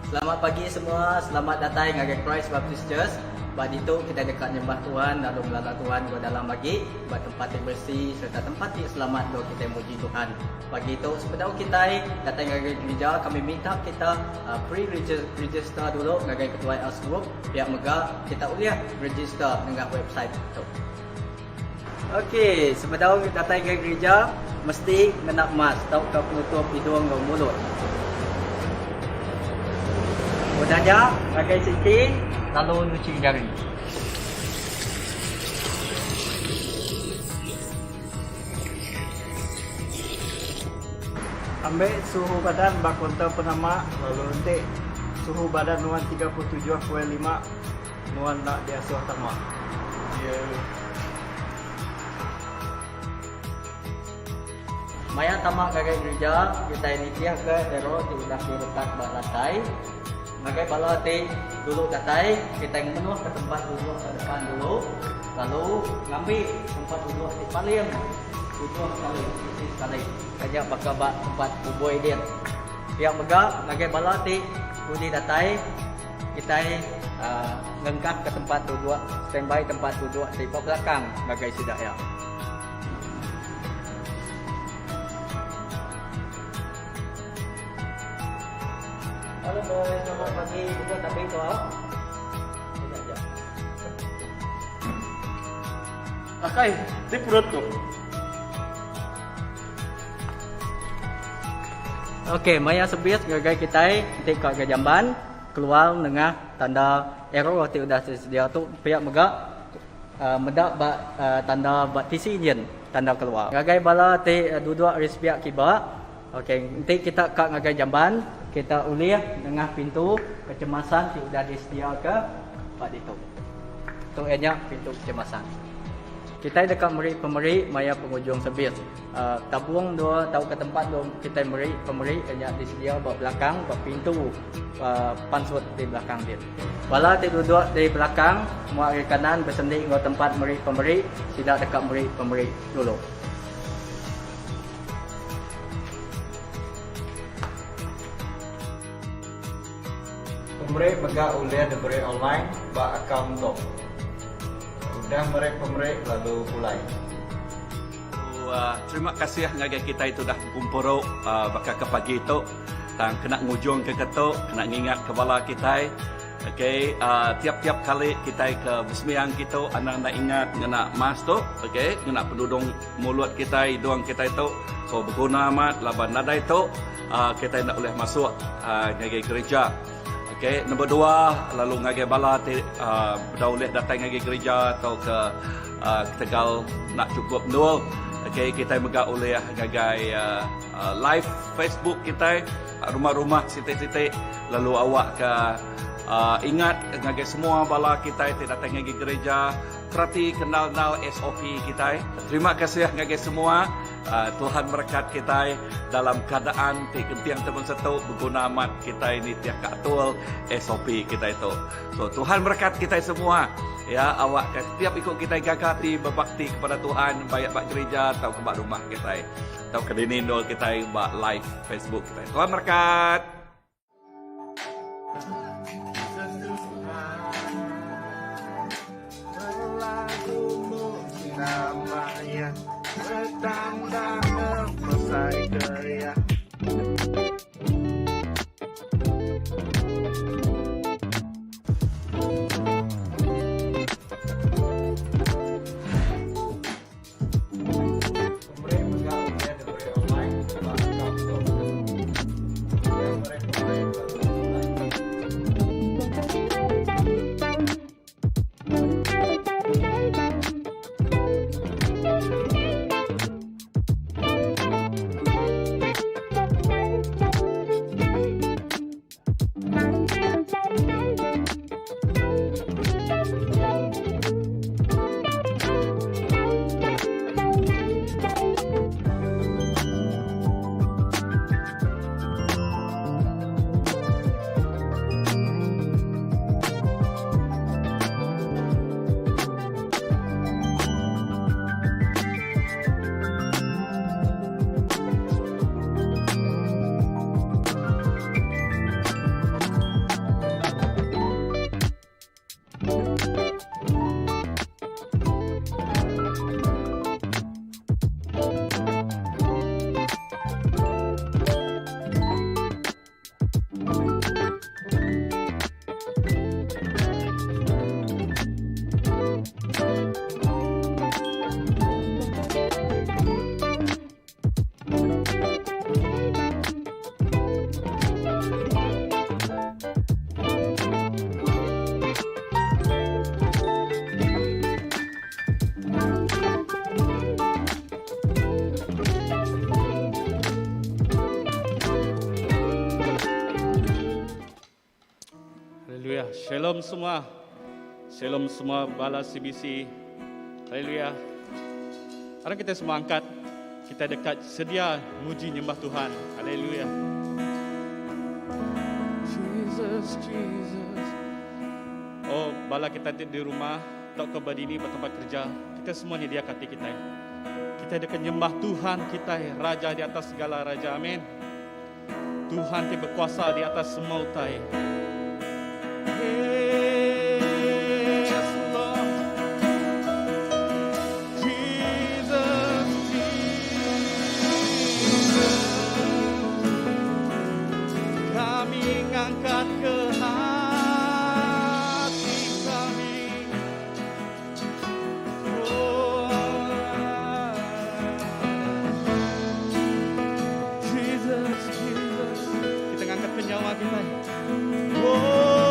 Selamat pagi semua, selamat datang ke Christ Baptist Church. Buat itu kita dekat nyembah Tuhan, lalu melala Tuhan ke dalam bagi buat tempat yang bersih serta tempat yang selamat untuk kita muji Tuhan. Pagi itu sebelum kita datang ke gereja, kami minta kita pre-register dulu dengan ketua LS Group. Pihak Mega kita uliah register dengan website itu. Okey, sebelum datang ke gereja mesti kena mask, tahu ke penutup hidung dan mulut. Mudahnya pakai siti lalu cuci jari. Ambil suhu badan bak kontor penama lalu nanti suhu badan nuan 37.5 nuan nak diasuh tamak. Maya tamak gagai gereja kita ini tiap ke ero sudah diletak bak lantai. Gagai bala ti dulu katai kita yang menuh ke tempat duduk ke depan dulu, lalu ngambil tempat duduk di paling duduk sekali kaya bakal bak tempat kuboi dia. Yang megak gagai bala ti budi datai kita ngengkap ke tempat duduk standby tempat duduk di belakang gagai sudah ya. Halo boy, selamat pagi. Kita tapi kau. Tidak. Akai, di perutku. Okey, maya sebias gagai kita dekat ke jamban keluar dengan tanda arrow waktu sudah sedia tu pihak megak medak tanda bak TC jen tanda keluar. Gagai bala duduk risbiak kiba. Okey, nanti kita kat gagai jamban kita uliah dengan pintu kecemasan yang sudah disediakan ke Pak Dito. Itu hanya pintu kecemasan. Kita dekat pemeri maya penghujung sebis. Tabung dua tahu ke tempat dua kita pemeri hanya disediakan di belakang di pintu pansut di belakang dia. Bala duduk di belakang, mau ke kanan bersendi ke tempat pemeri tidak dekat pemeri dulu. Pemeri megak uliah diberi online bak akaun top. Udah pemeri lalu mulai. Terima kasih ngagai kita itu dah kumpul bakal ke pagi itu dan kena ngujung ke ketuk, kena ngingat kepala kita. Okey, tiap-tiap kali kita ke bersembahyang kita anak-anak ingat kena mas tu, okey, kena pendudung mulut kita, hidung kita itu so berguna amat laban nada itu kita nak boleh masuk ngagai gereja. Okey, nombor dua, lalu ngagai bala dah boleh datang ngagai gereja atau ke Tegal nak cukup nol. Okey, kita megak oleh ngagai live Facebook kita, rumah-rumah sitik-sitik, lalu awak ke ingat ngagai semua bala kita datang ngagai gereja, kerati kenal SOP kita. Terima kasih ngagai semua. Tuhan berkat kita dalam keadaan kentiang teman satu berguna amat kita ini tiap katul SOP kita itu. So Tuhan berkat kita semua. Ya, awak setiap ikut kita gagati berbakti kepada Tuhan baik bak gereja atau ke bak rumah kita atau ke dinindol kita bak live Facebook kita. Tuhan berkat. Bertanda selesai kerja. Haleluya. Shalom semua. Shalom semua bala CBC. Haleluya. Sekarang kita semua angkat. Kita dekat sedia muji nyembah Tuhan. Haleluya. Jesus, Jesus. Oh, bala kita di rumah, tak ke berdiri bertempat kerja. Kita semua ni dia hati kita. Kita dekat nyembah Tuhan kita, Raja di atas segala raja. Amin. Tuhan yang berkuasa di atas semua utai. Yes, Lord. Jesus, Jesus. Kami ngangkat ke hati kami. Oh, Jesus, Jesus. Kita ngangkat penyawa kita. Oh.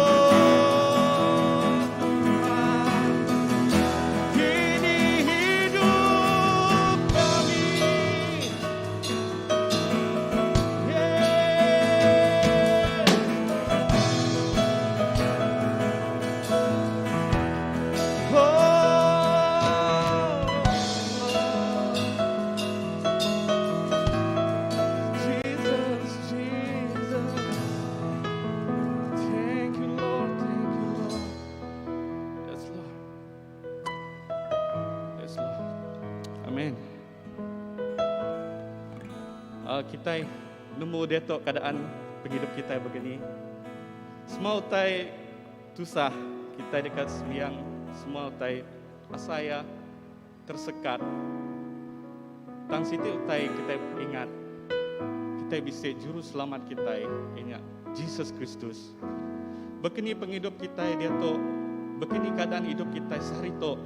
Kita nemu detok keadaan penghidup kita begini. Semua utai tusah kita dekat sembiang, semua utai asaya tersekat. Tang situ utai kita ingat kita bisa juru selamat kita ingat Jesus Kristus. Begini penghidup kita dia to, begini keadaan hidup kita sehari to.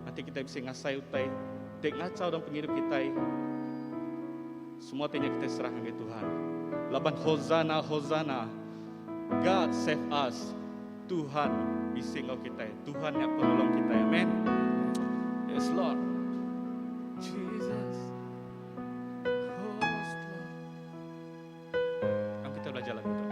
Nanti kita bisa ngasai utai, tek ngacau dalam penghidup kita. Semua tanya kita serahkan ke Tuhan. Laban Hosana, Hosana. God save us. Tuhan bising kita. Tuhan yang penolong kita. Amen. Yes Lord. Jesus. Oh Lord. Yang kita belajar lagu itu.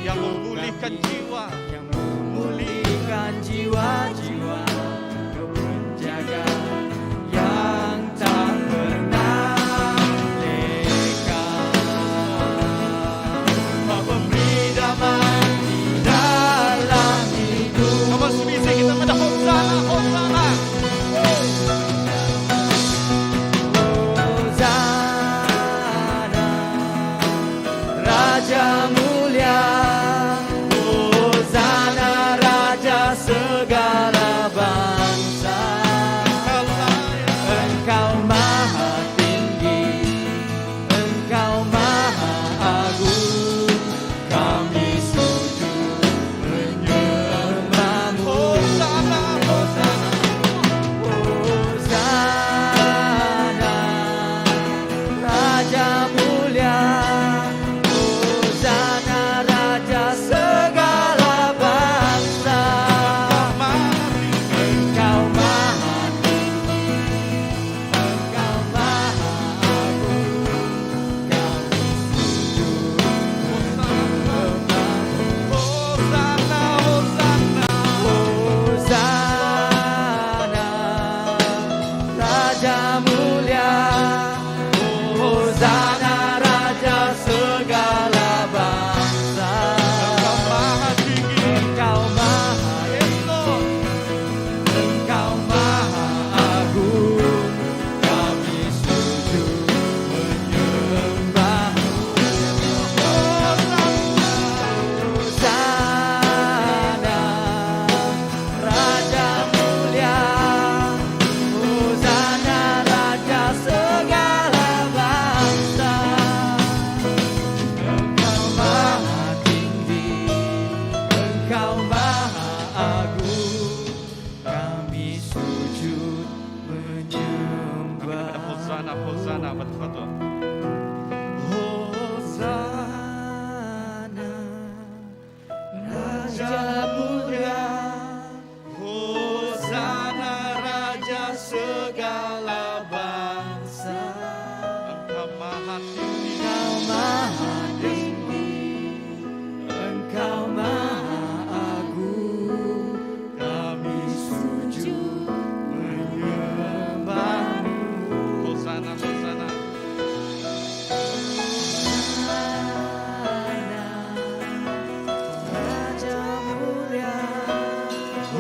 yang memulihkan jiwa, yang memulihkan menyelamatkan jiwa-jiwa, Kau penjaga yang tak pernah leka. Kau pemberi damai di dalam hidup. Kamu sebisa kita pada Hosana, Hosana. Hosana, Raja mulia. Hosana, Raja segala bangsa. Engkau maha tinggi, Engkau maha agung. Kami sujud menyembah-Mu. Hosana, Hosana. Hosana, Raja mulia. Hosana, Raja segala bangsa. Engkau maha tinggi, Engkau maha agung. Kami sujud menyembah-Mu. Hosana, Hosana. Hosana, Raja mulia. Hosana, Raja segala bangsa. Maha tinggi. Engkau maha tinggi, Engkau maha agung. Kami sujud menyembah-Mu. Hosana, Raja mulia. Hosana, Raja segala bangsa. Engkau maha tinggi, Engkau maha agung. Kami sujud menyembah. Hosana, Hosana, betul-betul. Hosana, Raja mulia. Hosana, Raja segala bangsa. Engkau maha tinggi. Engkau maha tinggi, Engkau maha agung. Kami sujud menyembah-Mu. Hosana, Hosana. Raja mulia.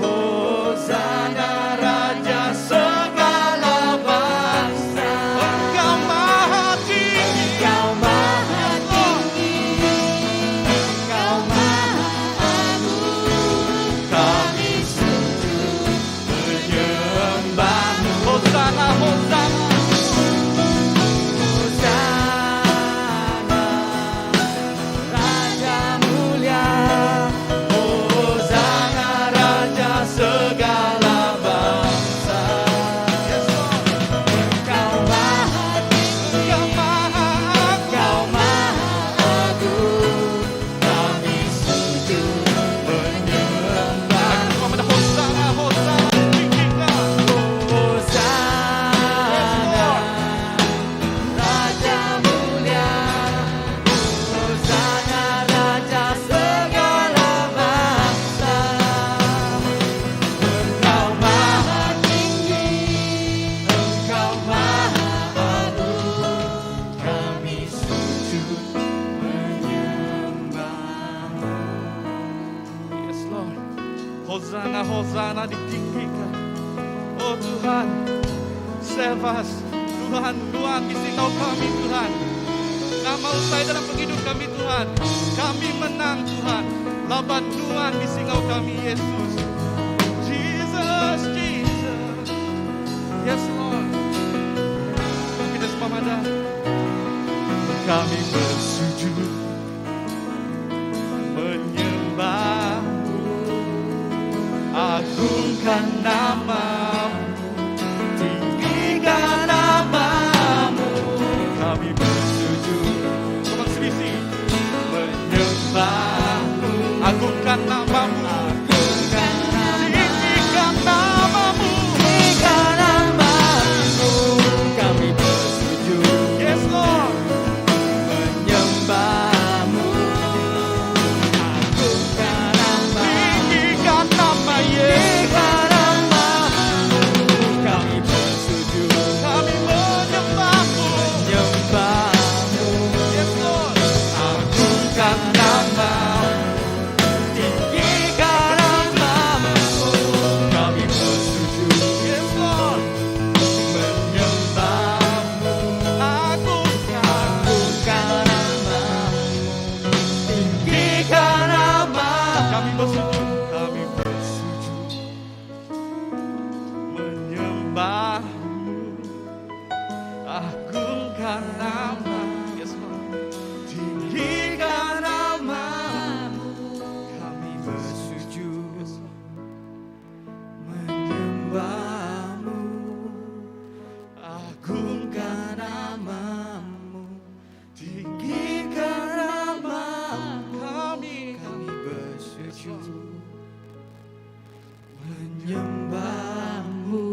Hosana, Raja segala bangsa. Engkau maha tinggi. Engkau maha tinggi, Engkau maha agung. Kami sujud menyembah-Mu. Hosana, Hosana. Hosana, Raja mulia. Hosana, Raja segala bangsa. Engkau maha tinggi, Engkau maha agung. Engkau maha agung. Kami sujud menyembah-Mu. Kepada Hosana, Hosana. Tinggikan. Hosana, Raja mulia. Hosana, Raja segala bangsa. Engkau maha tinggi, Engkau maha agung. Kami sujud menyembah-Mu. Yes, Lord. Hosana, Hosana ditinggikan. Oh Tuhan, Sevas, Tuhan, Tuhan, istimewa kami Tuhan. Nama usai dalam penghidup kami Tuhan. Kami menang Tuhan. Laban Tuhan di singau kami Yesus. Jesus, Jesus. Yes, Lord. Kita semua pada. Kami bersujud menyembah-Mu. Agungkan nama-Mu, tinggikan nama-Mu. Kami bersujud Sobat Sebisi, menyembah-Mu. agungkan namamu. Agungkan nama-Mu, Tinggikan namamu. tinggikan nama-Mu. Kami bersujud Yes, Lord. menyembah-Mu. Agungkan nama-Mu. Tinggikan nama menyembahmu,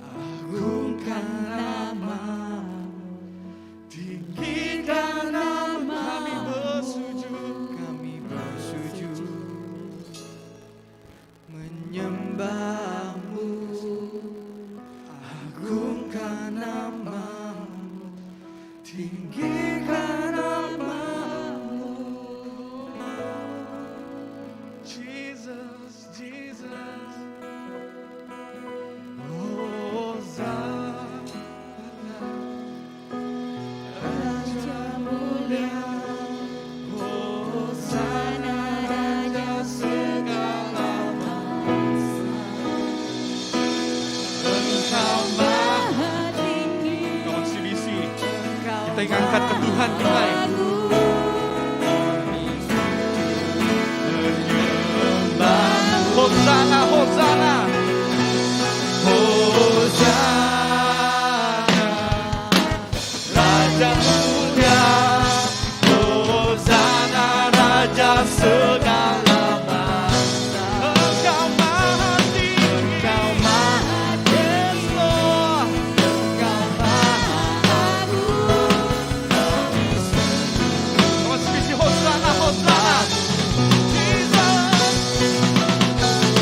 agungkan namamu, tinggikan namamu, kami bersujud, menyembahmu, agungkan namamu, tinggikan namamu. Jesus, Jesus, Hosanna, Raja mulia, Hosanna, Raja segala bangsa. Engkau maha tinggi, Kawan CBC, Engkau kita ingin angkat ke Tuhan kita. Hosanna, Hosanna. Hosanna, Raja mulia, Hosanna, Raja segala bangsa. Engkau maha tinggi, Engkau maha tinggi, Engkau maha agung. Kawan CBC, Hosanna, Hosanna.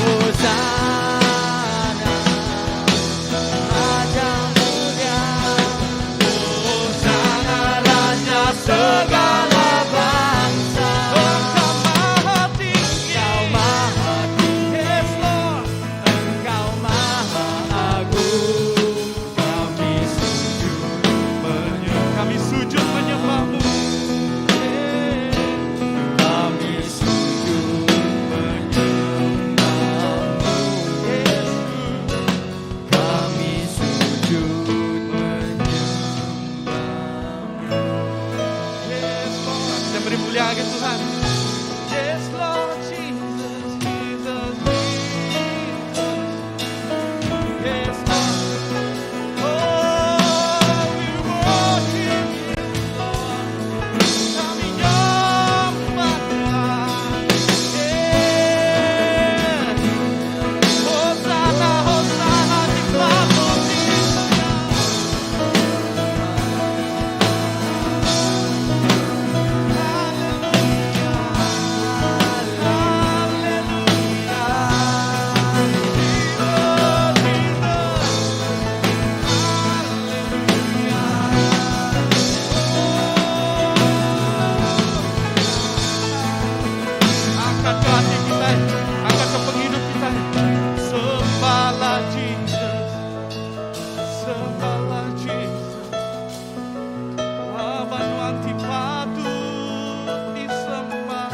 Hosanna, Raja mulia, Hosanna, Raja segala bangsa. Engkau maha tinggi, Engkau maha tinggi, yes Lord. Engkau maha agung. Kami sujud menyembahmu. Kami sujud menyembahmu, kami sujud menyembahmu. Yes Lord. Kita beri mulia bagi Tuhan. Yes Lord, Jesus, Jesus, Jesus. Yes Lord. Oh, we worship you, Lord. Kami nyembah Tuhan. Yes. Hosanna, Hosanna, dibangun di angkat ke hati kita, angkat ke penghidup kita. Sembahlah Jesus, sembahlah Jesus. Abang wanti patut disembah,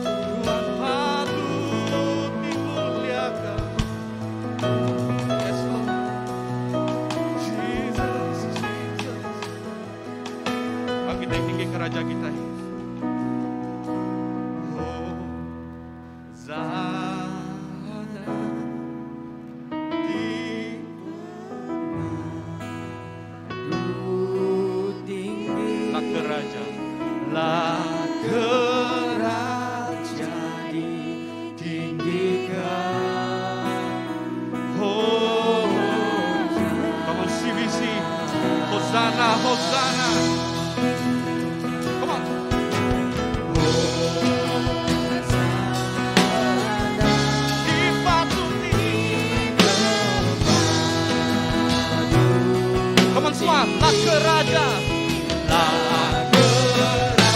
Tuhan patut dimuliakan. Yes Lord, Jesus, Jesus. Bangkit naik tinggi ke Raja kita. Hosanna, di bukit tinggi, Lah ke Raja. lah ke Raja ditinggikan. Come on CBC, Hosanna, Hosanna. Come on. Dipatuti. Come on semua, lah ke Raja. Lah ke Raja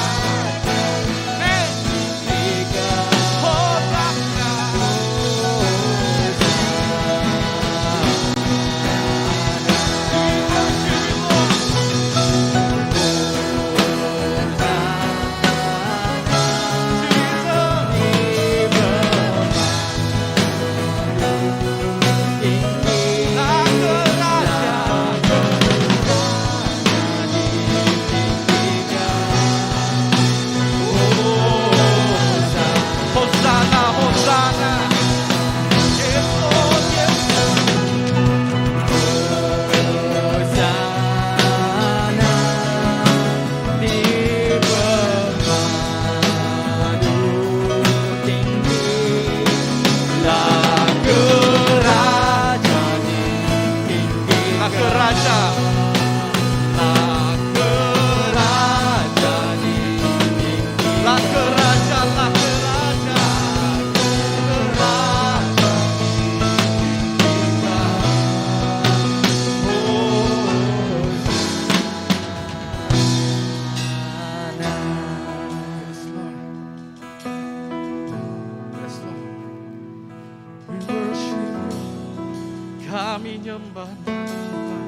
kami nyembah nama.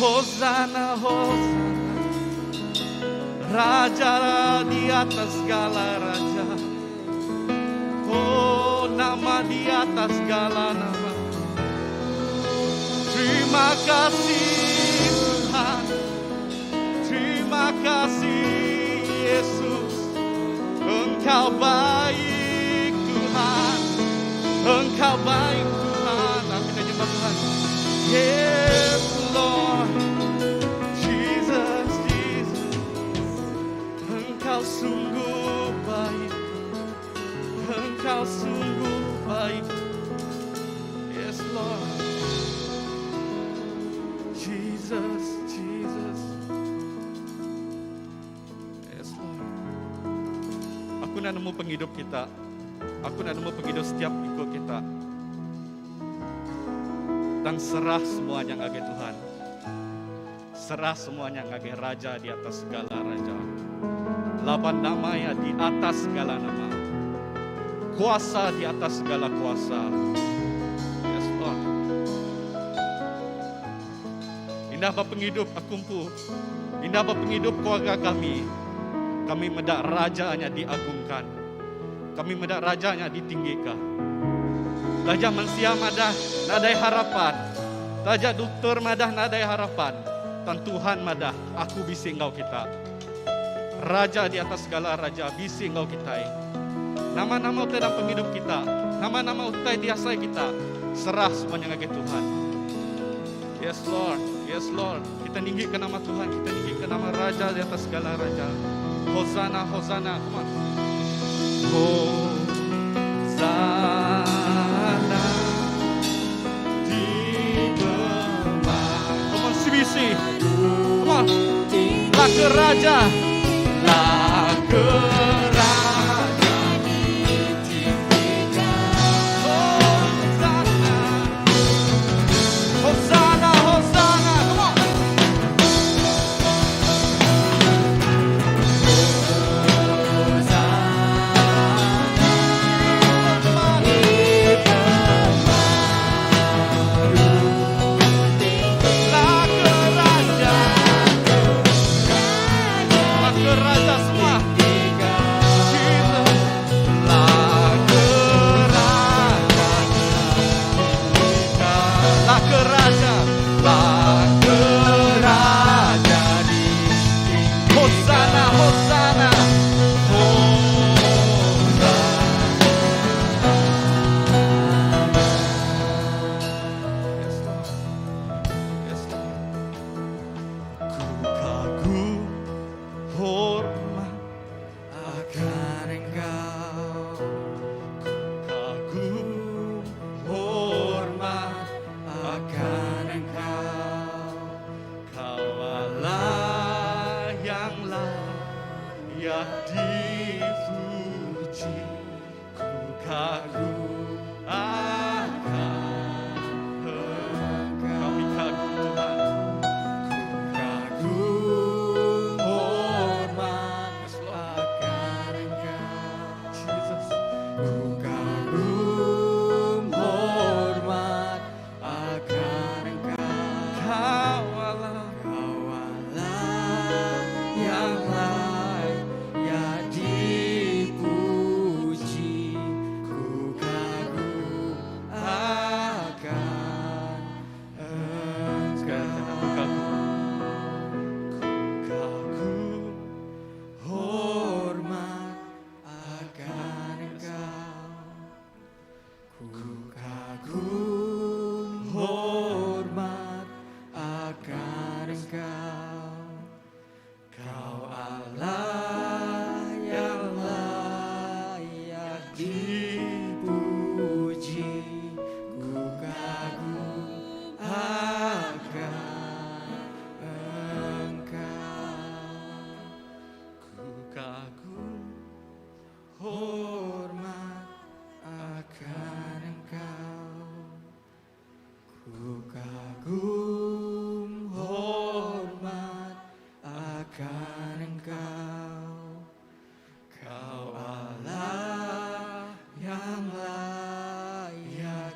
Hosana, Hosana, Raja di atas segala raja. Oh, nama di atas segala nama. Terima kasih Tuhan, terima kasih Yesus. Engkau baik Tuhan, Engkau baik Tuhan. Amin, nyembah Tuhan. Yes Lord, Jesus, Jesus. Engkau sungguh baik, Engkau sungguh baik. Yes Lord, Jesus, Jesus. Yes Lord. Aku nak nemu penghidup kita. Aku nak nemu penghidup setiap ikut kita. Dan serah semuanya ngage Tuhan. Serah semuanya ngage Raja di atas segala raja. Laban namanya di atas segala nama. Kuasa di atas segala kuasa. Yes Lord. Indah bapa penghidup akumpu. Indah bapa penghidup keluarga kami. Kami mendak rajanya diagungkan. Kami mendak rajanya ditinggikan. Raja manusia madah nadai harapan. Raja dokter madah nadai harapan. Dan Tuhan madah aku bisi engkau kita. Raja di atas segala raja bisi engkau kita. Nama-nama utai dalam penghidup kita. Nama-nama utai diasai kita. Serah semuanya ngake Tuhan. Yes Lord, yes Lord. Kita ninggikan nama Tuhan. Kita ninggikan nama Raja di atas segala raja. Hosana, Hosana. Come on. Hosana. Bisi, come on, lagu raja, lagu raja ditinggikan. Hosana, Hosana, Hosana, come on. Raja semua. Hosana, Hosana. Hormat akan Engkau, kagum hormat akan Engkau. Kau Allah yang layak dipuji, ku kagum akan Engkau. Kami kagum Tuhan.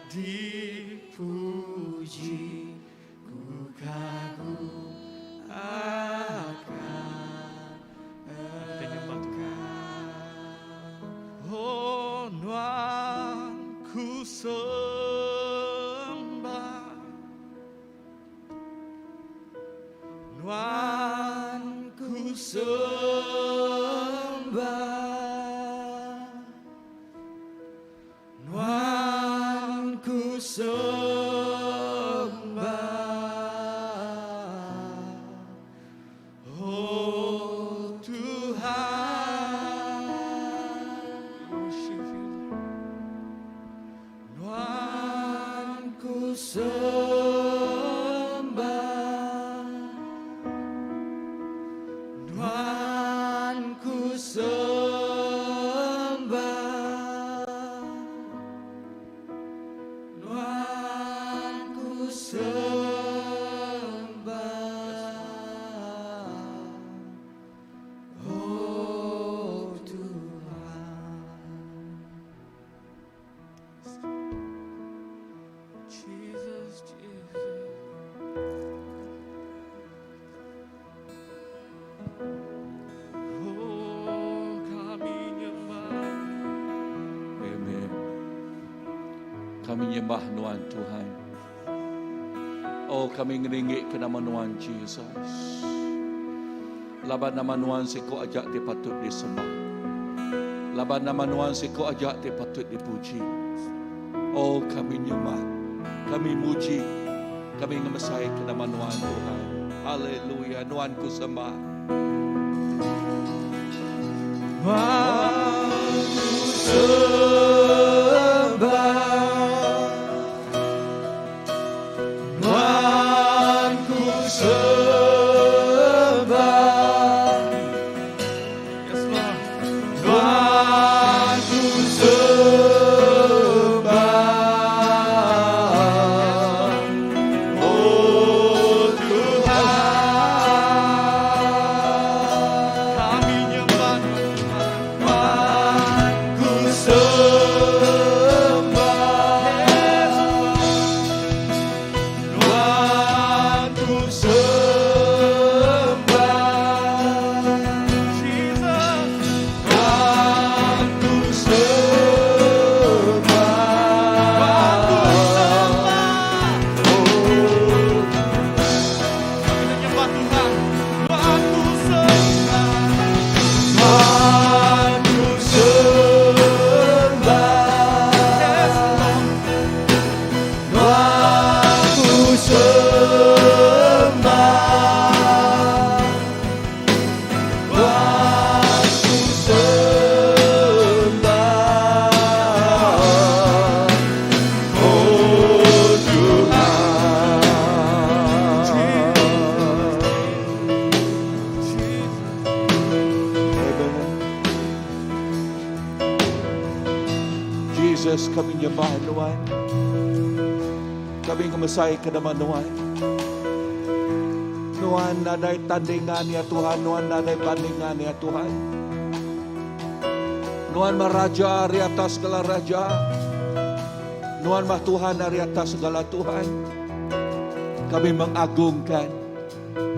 Di sembah, Tuhan ku sembah, oh Tuhan, Tuhan ku sembah, Tuhan ku sembah, Tuhan ku sembah, oh Tuhan. Jesus, Jesus. Oh, kami nyembah. Amen. Kami nyembah Tuhan Tuhan. Oh, kami ngeringik ke nama Tuhan Jesus. Laban nama Tuhan siko ajak dia patut disembah. Laban nama Tuhan siko ajak dia patut dipuji. Oh, kami nyembah, kami muji, kami ngemesai ke nama Tuhan Tuhan. Haleluya, Tuhan ku sembah. Tuhan ku sembah, Tuhan ku sembah, yes Lord, Tuhan ku sembah, oh Tuhan, kami nyembah Tuhan ku sembah, Tuhan ku sembah, Jesus, Tuhan ku Jesus, kami nyembah Tuhan. Kami ngemesai ke nama Tuhan. Tuhan, nadai tandingan ya Tuhan, Tuhan nadai bandingan ya Tuhan. Tuhan meraja di atas segala raja. Tuhan mah Tuhan dari atas segala Tuhan. Kami mengagungkan,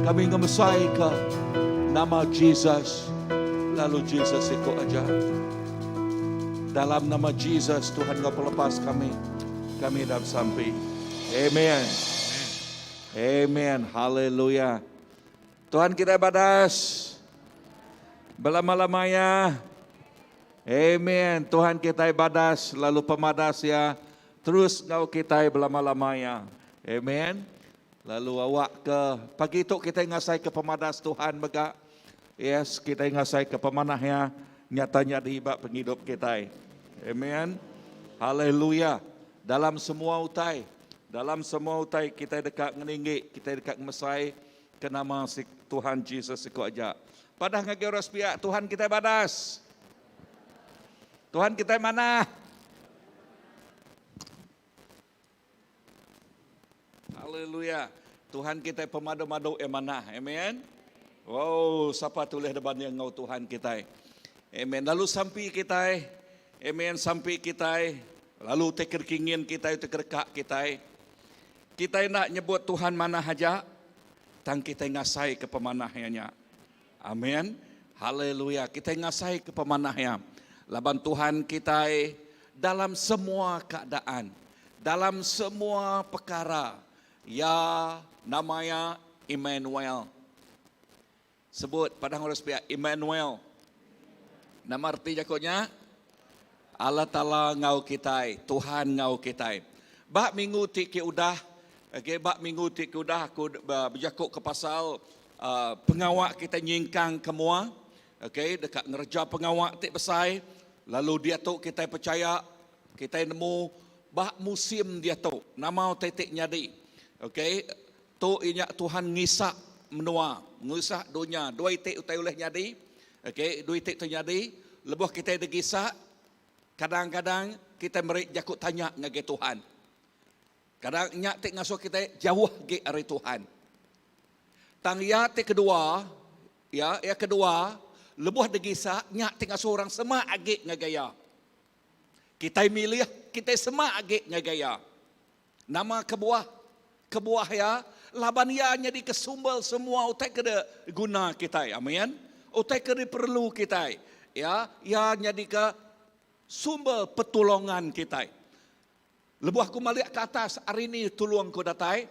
kami ngemesai ke nama Jesus. Lalu Jesus ikut aja. Dalam nama Jesus, Tuhan kau lepas kami dah sampai. Amen. Amen. Haleluya. Tuhan kita badas. Belama-lamanya. Amen. Tuhan kita badas, lalu pemadas ya. Terus kau kita belama-lamanya. Amen. Lalu awak ke pagi itu kita ngasai ke pemadas Tuhan bega. Yes, kita ngasai ke pemanahnya. Nyatanya dihibat penghidup kita. Amen. Haleluya. Dalam semua utai kita dekat ngeninggi, kita dekat mesai ke nama si Tuhan Jesus ikut aja. Padah ngageros pihak Tuhan kita badas. Tuhan kita mana? Haleluya. Tuhan kita pemadu-madu mana? Amen. Wow, siapa tulis depan yang ngau Tuhan kita. Amen. Lalu sampai kita, amen, sampai kita, lalu teker kingin kita, teker kak kita. Kita nak nyebut Tuhan mana haja, tang kita ngasai ke pemanahnya. Amen. Haleluya. Kita ngasai ke pemanahnya. Laban Tuhan kita dalam semua keadaan, dalam semua perkara, ya namanya Emmanuel. Sebut padang orang sepiak Emmanuel. Nama arti jakutnya Allah Ta'ala ngau kitai, Tuhan ngau kitai. Bak minggu ti ke udah, okay, bak minggu ti ke udah aku berjakut ke pasal pengawak kita nyingkang kemua, okay, dekat ngerja pengawak ti besai, lalu dia tu kita percaya, kita nemu bak musim dia tu, nama tetik nyadi, okay, tu inyak Tuhan ngisak menua, ngisak dunia, dua itik utai oleh nyadi, okay, dua itik tu nyadi, lebuh kita degisak. Kadang-kadang kita merik jakut tanya ngage Tuhan. Kadang nyak tik ngasuh kita jauh ge ari Tuhan. Tang ya tik kedua, ya kedua, lebuh degisa nyak tik ngasuh orang sema age ngagaya. Kita milih kita sema age ngagaya. Nama kebuah ya, laban ya jadi kesumbal semua utai kena guna kita. Amin. Utai kena perlu kita. Ya jadi ke sumber pertolongan kita. Lebuh aku melihat ke atas, hari ini tolong ku datai.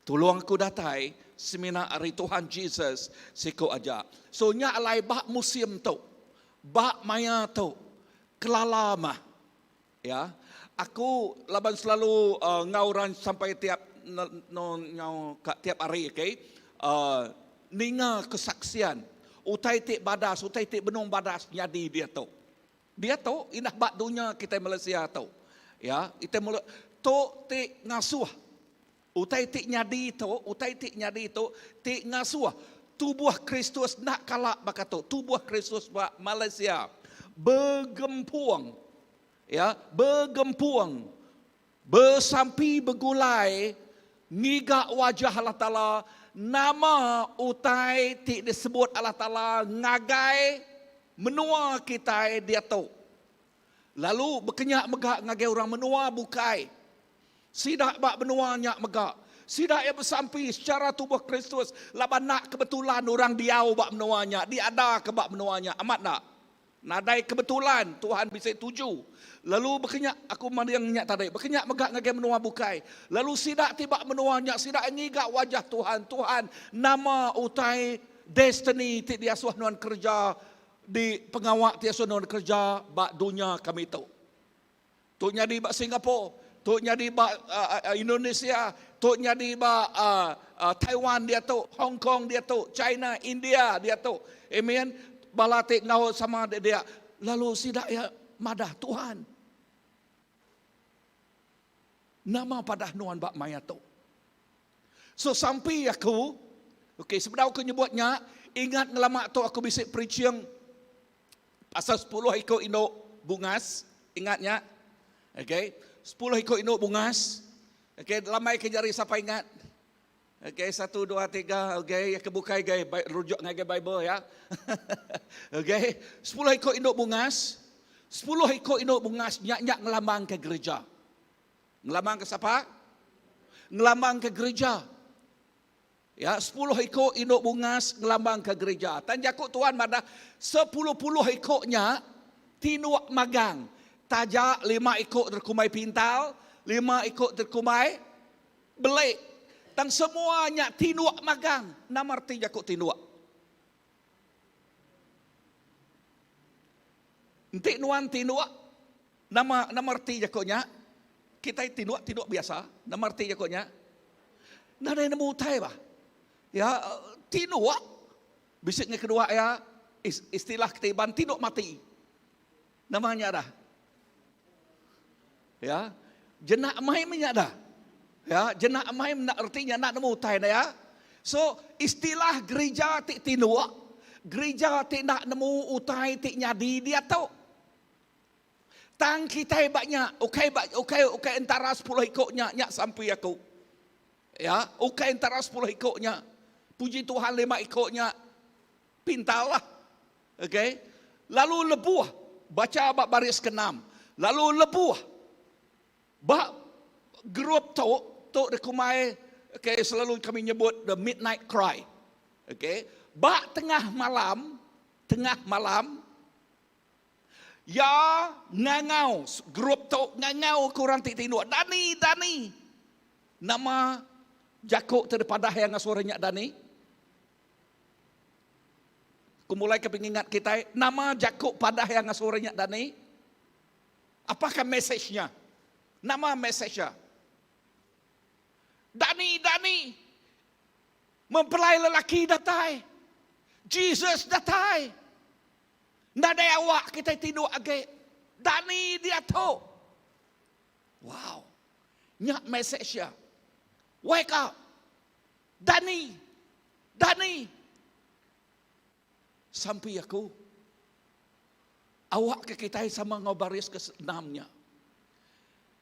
Tolong ku datai, semina hari Tuhan Jesus, siku aja. So, nya alai bak musim tu, bak maya tu, kelalama. Ya, aku laban selalu ngauran sampai tiap tiap hari, okay? Ninga kesaksian, utai tik badas, utai tik benung badas, jadi dia tu. Dia tahu indah bak dunia kita Malaysia tahu. Ya, kita mula tu tik ngasuh. Utai tik nyadi tu, utai tik nyadi tu tik ngasuh. Tubuh Kristus nak kalak bakato. Tubuh Kristus bak Malaysia bergempuang. Ya, bergempuang. Bersampi bergulai ngigak wajah Allah Taala, nama utai tik disebut Allah Taala ngagai menua kita dia tu. Lalu berkenyak megak ngagai orang menua bukai. Sidak bak menua nyak megak. Sidak yang bersampi secara tubuh Kristus. Laban nak kebetulan orang diau bak menuanya. Dia ada ke bak menuanya. Amat nak. Nadai kebetulan Tuhan bisa tuju. Lalu berkenyak aku mana yang nyak tadi. Berkenyak megak ngagai menua bukai. Lalu sidak tiba menuanya. Sidak ngigak wajah Tuhan. Tuhan nama utai destiny ti dia suah nuan kerja di pengawak tiasa non kerja bak dunia kami tu. Tu nyadi bak Singapura, tu nyadi bak Indonesia, tu nyadi bak Taiwan dia tu, Hong Kong dia tu, China, India dia tu. Amen. Balatik ngau sama dia. Lalu sidak ya madah Tuhan. Nama padah nuan bak maya tu. So sampai aku, okey sebenarnya aku nyebutnya, ingat ngelamak tu aku bisik preaching pasal 10 ekor induk bungas, ingatnya? Okey, 10 ekor induk bungas. Okey, lamai ke jari siapa ingat? Okey, 1 2 3, okey, ya kebukai gay rujuk ngagai Bible ya. Okey, 10 ekor induk bungas. 10 ekor induk bungas nyak-nyak ngelambang ke gereja. Ngelambang ke siapa? Ngelambang ke gereja. Ya, 10 ekor induk bungas ngelambang ke gereja. Tan jakut Tuhan mana 10 ekornya tinuak magang. Tajak 5 ekor terkumai pintal, 5 ekor terkumai belik. Tan semuanya tinuak magang. Nama arti jakut tinuak. Entik nuan tinuak. Nama arti jakutnya. Kita tinuak biasa. Nama arti jakutnya. Nada nemu utai bah. Ya, tinuak. Bisiknya kedua ya, istilah ketiban tinuak mati. Namanya dah. Ya, jenak main dah. Ya, jenak main nak artinya nak nemu utai ya. So, istilah gereja tik tinuak, gereja tik nak nemu utai tik nyadi dia tahu. Tang kita banyak, okey antara 10 ekoknya nyak sampai aku. Ya, okey antara 10 ekoknya. Puji Tuhan 5 ekoknya pintal lah. Okay. Lalu lebuh. Baca bab baris ke-6. Lalu lebuh. Bab grup tu dekumai. Okay, selalu kami nyebut the midnight cry. Okay. Bab tengah malam. Ya ngangau. Grup tu ngangau kurang tindu. Dani. Nama jakuk daripada yang suaranya Dani. Kumulai ke pengingat kita, nama Jakub padah yang asurnya Dani. Apakah mesejnya? Nama mesejnya. Dani, mempelai lelaki datai. Jesus datai. Nada awak kita tidur age. Dani dia tu. Wow. Nyak mesejnya. Wake up. Dani. Sampai aku. Awak ke kita sama ngobaris ke enamnya.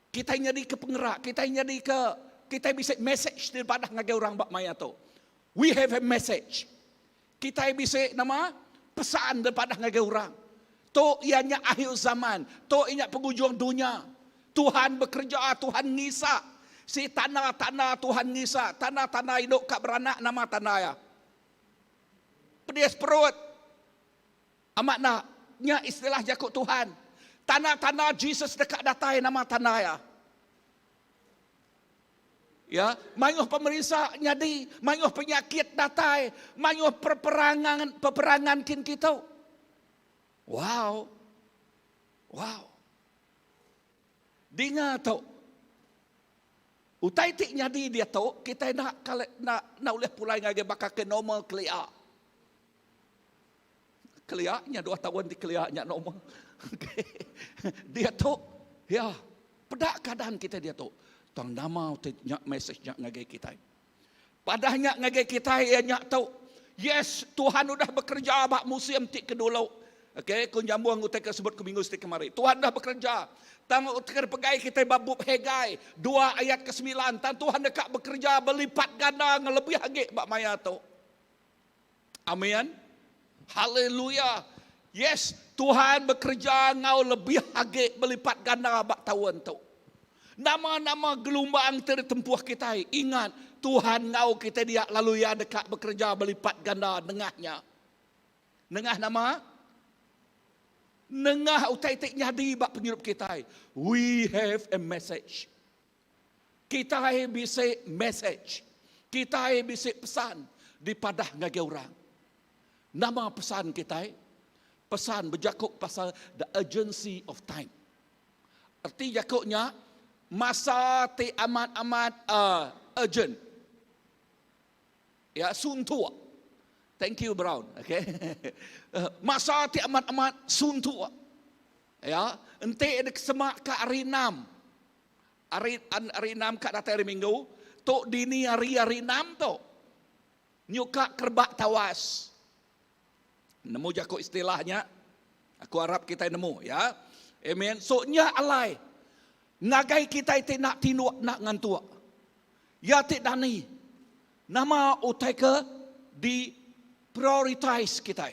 Kita jadi ke penggerak. Kita bisa message daripada ngagai orang bak maya tu. We have a message. Kita bisa nama pesan daripada ngagai orang. Tu ianya akhir zaman. Tu ianya penghujung dunia. Tuhan bekerja, Tuhan ngisa. Si tanah-tanah Tuhan ngisa. Tanah-tanah hidup kak beranak nama tanah ya. Pedias perut. Amaknya istilah Jakub Tuhan. Tanah-tanah Jesus dekat datai nama tanah ya. Ya, mayuh pemerintah nyadi, mayuh penyakit datai, mayuh peperangan kin kita. Wow. Dengar tu. Utai tik nyadi dia tu, kita nak boleh pulai ngage bakal ke normal clear. Clearnya 2 tahun di clearnya normal. Dia tu, ya, pedak keadaan kita dia tu. Tang nama nyak message nyak ngagai kita. Padahnya ngagai kita ya nyak tahu. Yes, Tuhan sudah bekerja bak musim tik kedulu. Okey, kun jambung utai ke sebut ke minggu stik kemari. Tuhan dah bekerja. Tang utai pegai kita babub Hegai 2 ayat ke-9. Tang Tuhan dekat bekerja berlipat ganda ngelebih hagik bak maya tu. Amin. Haleluya. Yes, Tuhan bekerja ngau lebih hagik berlipat ganda bak tahun tu. Nama-nama gelombang tertempuh kita. Ingat, Tuhan ngau kita dia lalu ya dekat bekerja berlipat ganda nengahnya. Nengah nama? Nengah utai tik nyadi bak penghidup kita. We have a message. Kita bisa message. Kita bisa pesan di padah ngagai orang. Nama pesan kita, pesan berjakuk pasal the urgency of time. Arti jakuknya, masa ti amat-amat urgent. Ya, suntua. Thank you Brown. Okay. Masa ti amat-amat suntua. Ya, ente ada kesemak ke hari 6. Hari 6 kat datang hari Minggu. Tok dini hari 6 tu. Nyuka kerbak tawas. Nemu jakuk istilahnya. Aku harap kita nemu ya. Amen. So nya alai. Ngagai kita itu nak tinuk nak ngantua. Ya tik dani. Nama utai ke di prioritize kita.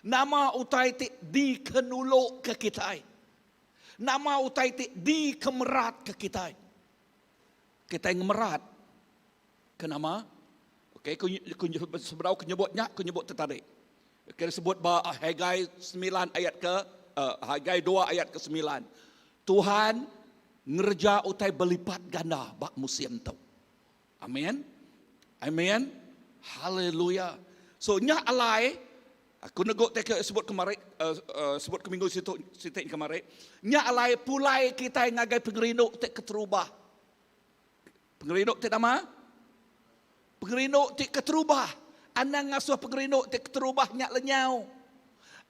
Nama utai tik di kenuluk ke kita. Nama utai tik di kemerat ke kita. Kita yang merat. Kenapa? Okey, seberau kenyebutnya, kenyebut tertarik. Okey, sebut bah Hagai 9 ayat ke Hagai 2 ayat ke-9. Tuhan ngerja utai berlipat ganda bak musim tu. Amin. Amin. Haleluya. So nya alai aku negok tek sebut kemarin sebut ke minggu situ kemarin. Nya alai pulai kita ngagai pengerinduk tek keterubah. Pengerinduk tek nama? Pengerinduk tek keterubah. Anang ngasuh pengerinduk tek keterubah nyak lenyau.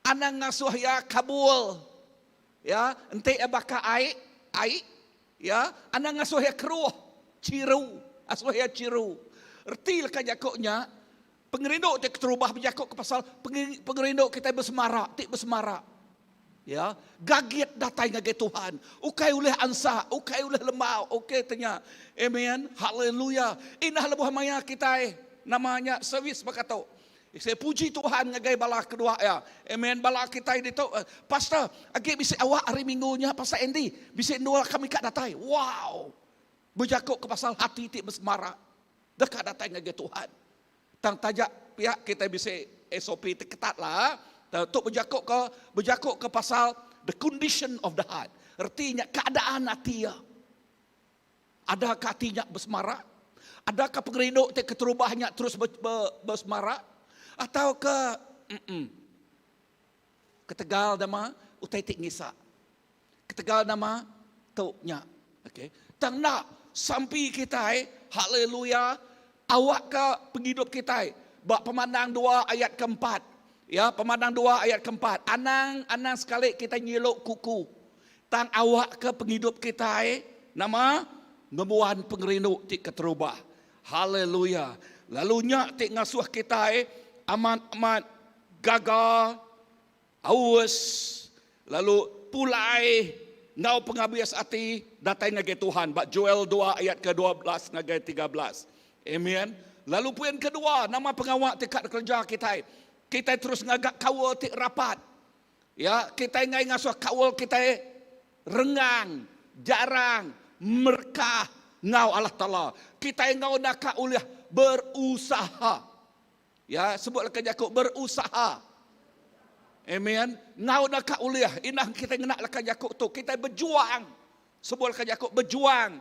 Anang ngasuh ya kabul. Ya, ente abaka ai ya, anang ngasuh ya keruh, ciru, asuh ya ciru. Erti lah jakuknya, pengerinduk tek terubah berjakuk ke pasal pengerinduk kita bersemarak, tik bersemarak. Ya, gagit datai ngagai Tuhan. Ukai oleh ansa, ukai oleh lemau, ukai tanya. Amen. Haleluya. Inah lebuh maya kita namanya servis berkata. Saya puji Tuhan ngagai bala kedua ya. Amen. Bala kita ini tu pastor, agi bisa awak hari Minggunya pastor Andy, bisa dua kami kat datai. Wow. Berjakuk ke pasal hati tik bersemarak. Dekat datai ngagai Tuhan. Tang tajak pihak kita bisa SOP ketat lah. Untuk berjakuk ke pasal the condition of the heart. Artinya keadaan hati ya. Adakah hatinya bersemarak? Adakah pengerinduk keterubahnya terus bersemarak? Atau ke Ketegal nama utai tik ngisa. Ketegal nama toknya. Okey. Tang nak sampai kita haleluya awak ke penghidup kita. Bak pemandang 2 ayat keempat. Ya, pemandang 2 ayat keempat. Anang sekali kita nyelok kuku. Tang awak ke penghidup kita nama ngemuan pengerinu tik keterubah. Haleluya. Lalunya tik ngasuh kita amat gagal, aus, lalu pulai, ngau penghabis hati, datai ngagai Tuhan. Bak Joel 2 ayat ke-12 ngagai 13. Amen. Lalu poin kedua, nama pengawak dekat kerja kita. Kita terus ngagak kawal tik rapat. Ya, kita ngai ngasuh kawal kita rengang, jarang, merkah, ngau Allah Ta'ala. Kita ngau nak uliah berusaha. Ya, sebutlah ke Yakub berusaha. Amen. Ngau nak uliah, inah kita nak ke Yakub tu, kita berjuang. Sebutlah ke Yakub berjuang.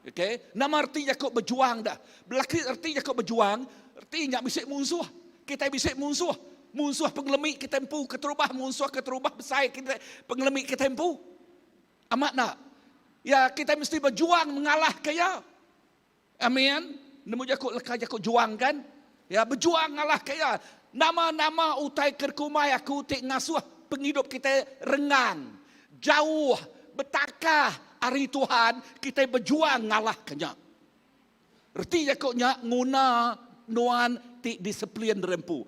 Okey, nama arti Yakub berjuang dah. Belaki arti Yakub berjuang, artinya bisik musuh. Kita bisik musuh. Musuh penglemik kita empu keterubah, musuh keterubah besar kita penglemik kita empu. Amat nak. Ya, kita mesti berjuang mengalah kaya. Amin. Nemu Yakub lekah Yakub juang kan? Ya, berjuang ngalah kaya. Nama-nama utai kerkumai aku tik ngasuh penghidup kita rengang, jauh, betakah hari Tuhan kita berjuang ngalah kanya. Erti Yakubnya nguna nuan tik disiplin rempu.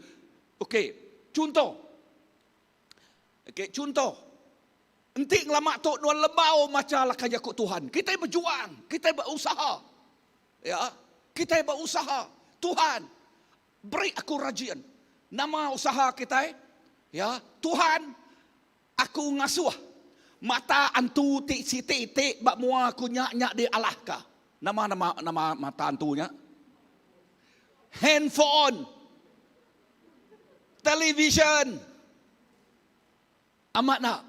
Okey, contoh. Okey, contoh. Entik ngelamak tok nuan lembau macam lah Yakub Tuhan. Kita berjuang, kita berusaha. Ya, kita berusaha. Tuhan, beri aku rajin. Nama usaha kita, ya, Tuhan, aku ngasuh. Mata antu tik sitik bak mua aku nyak di Allah ka. Nama mata antunya. Handphone, television. Amat nak.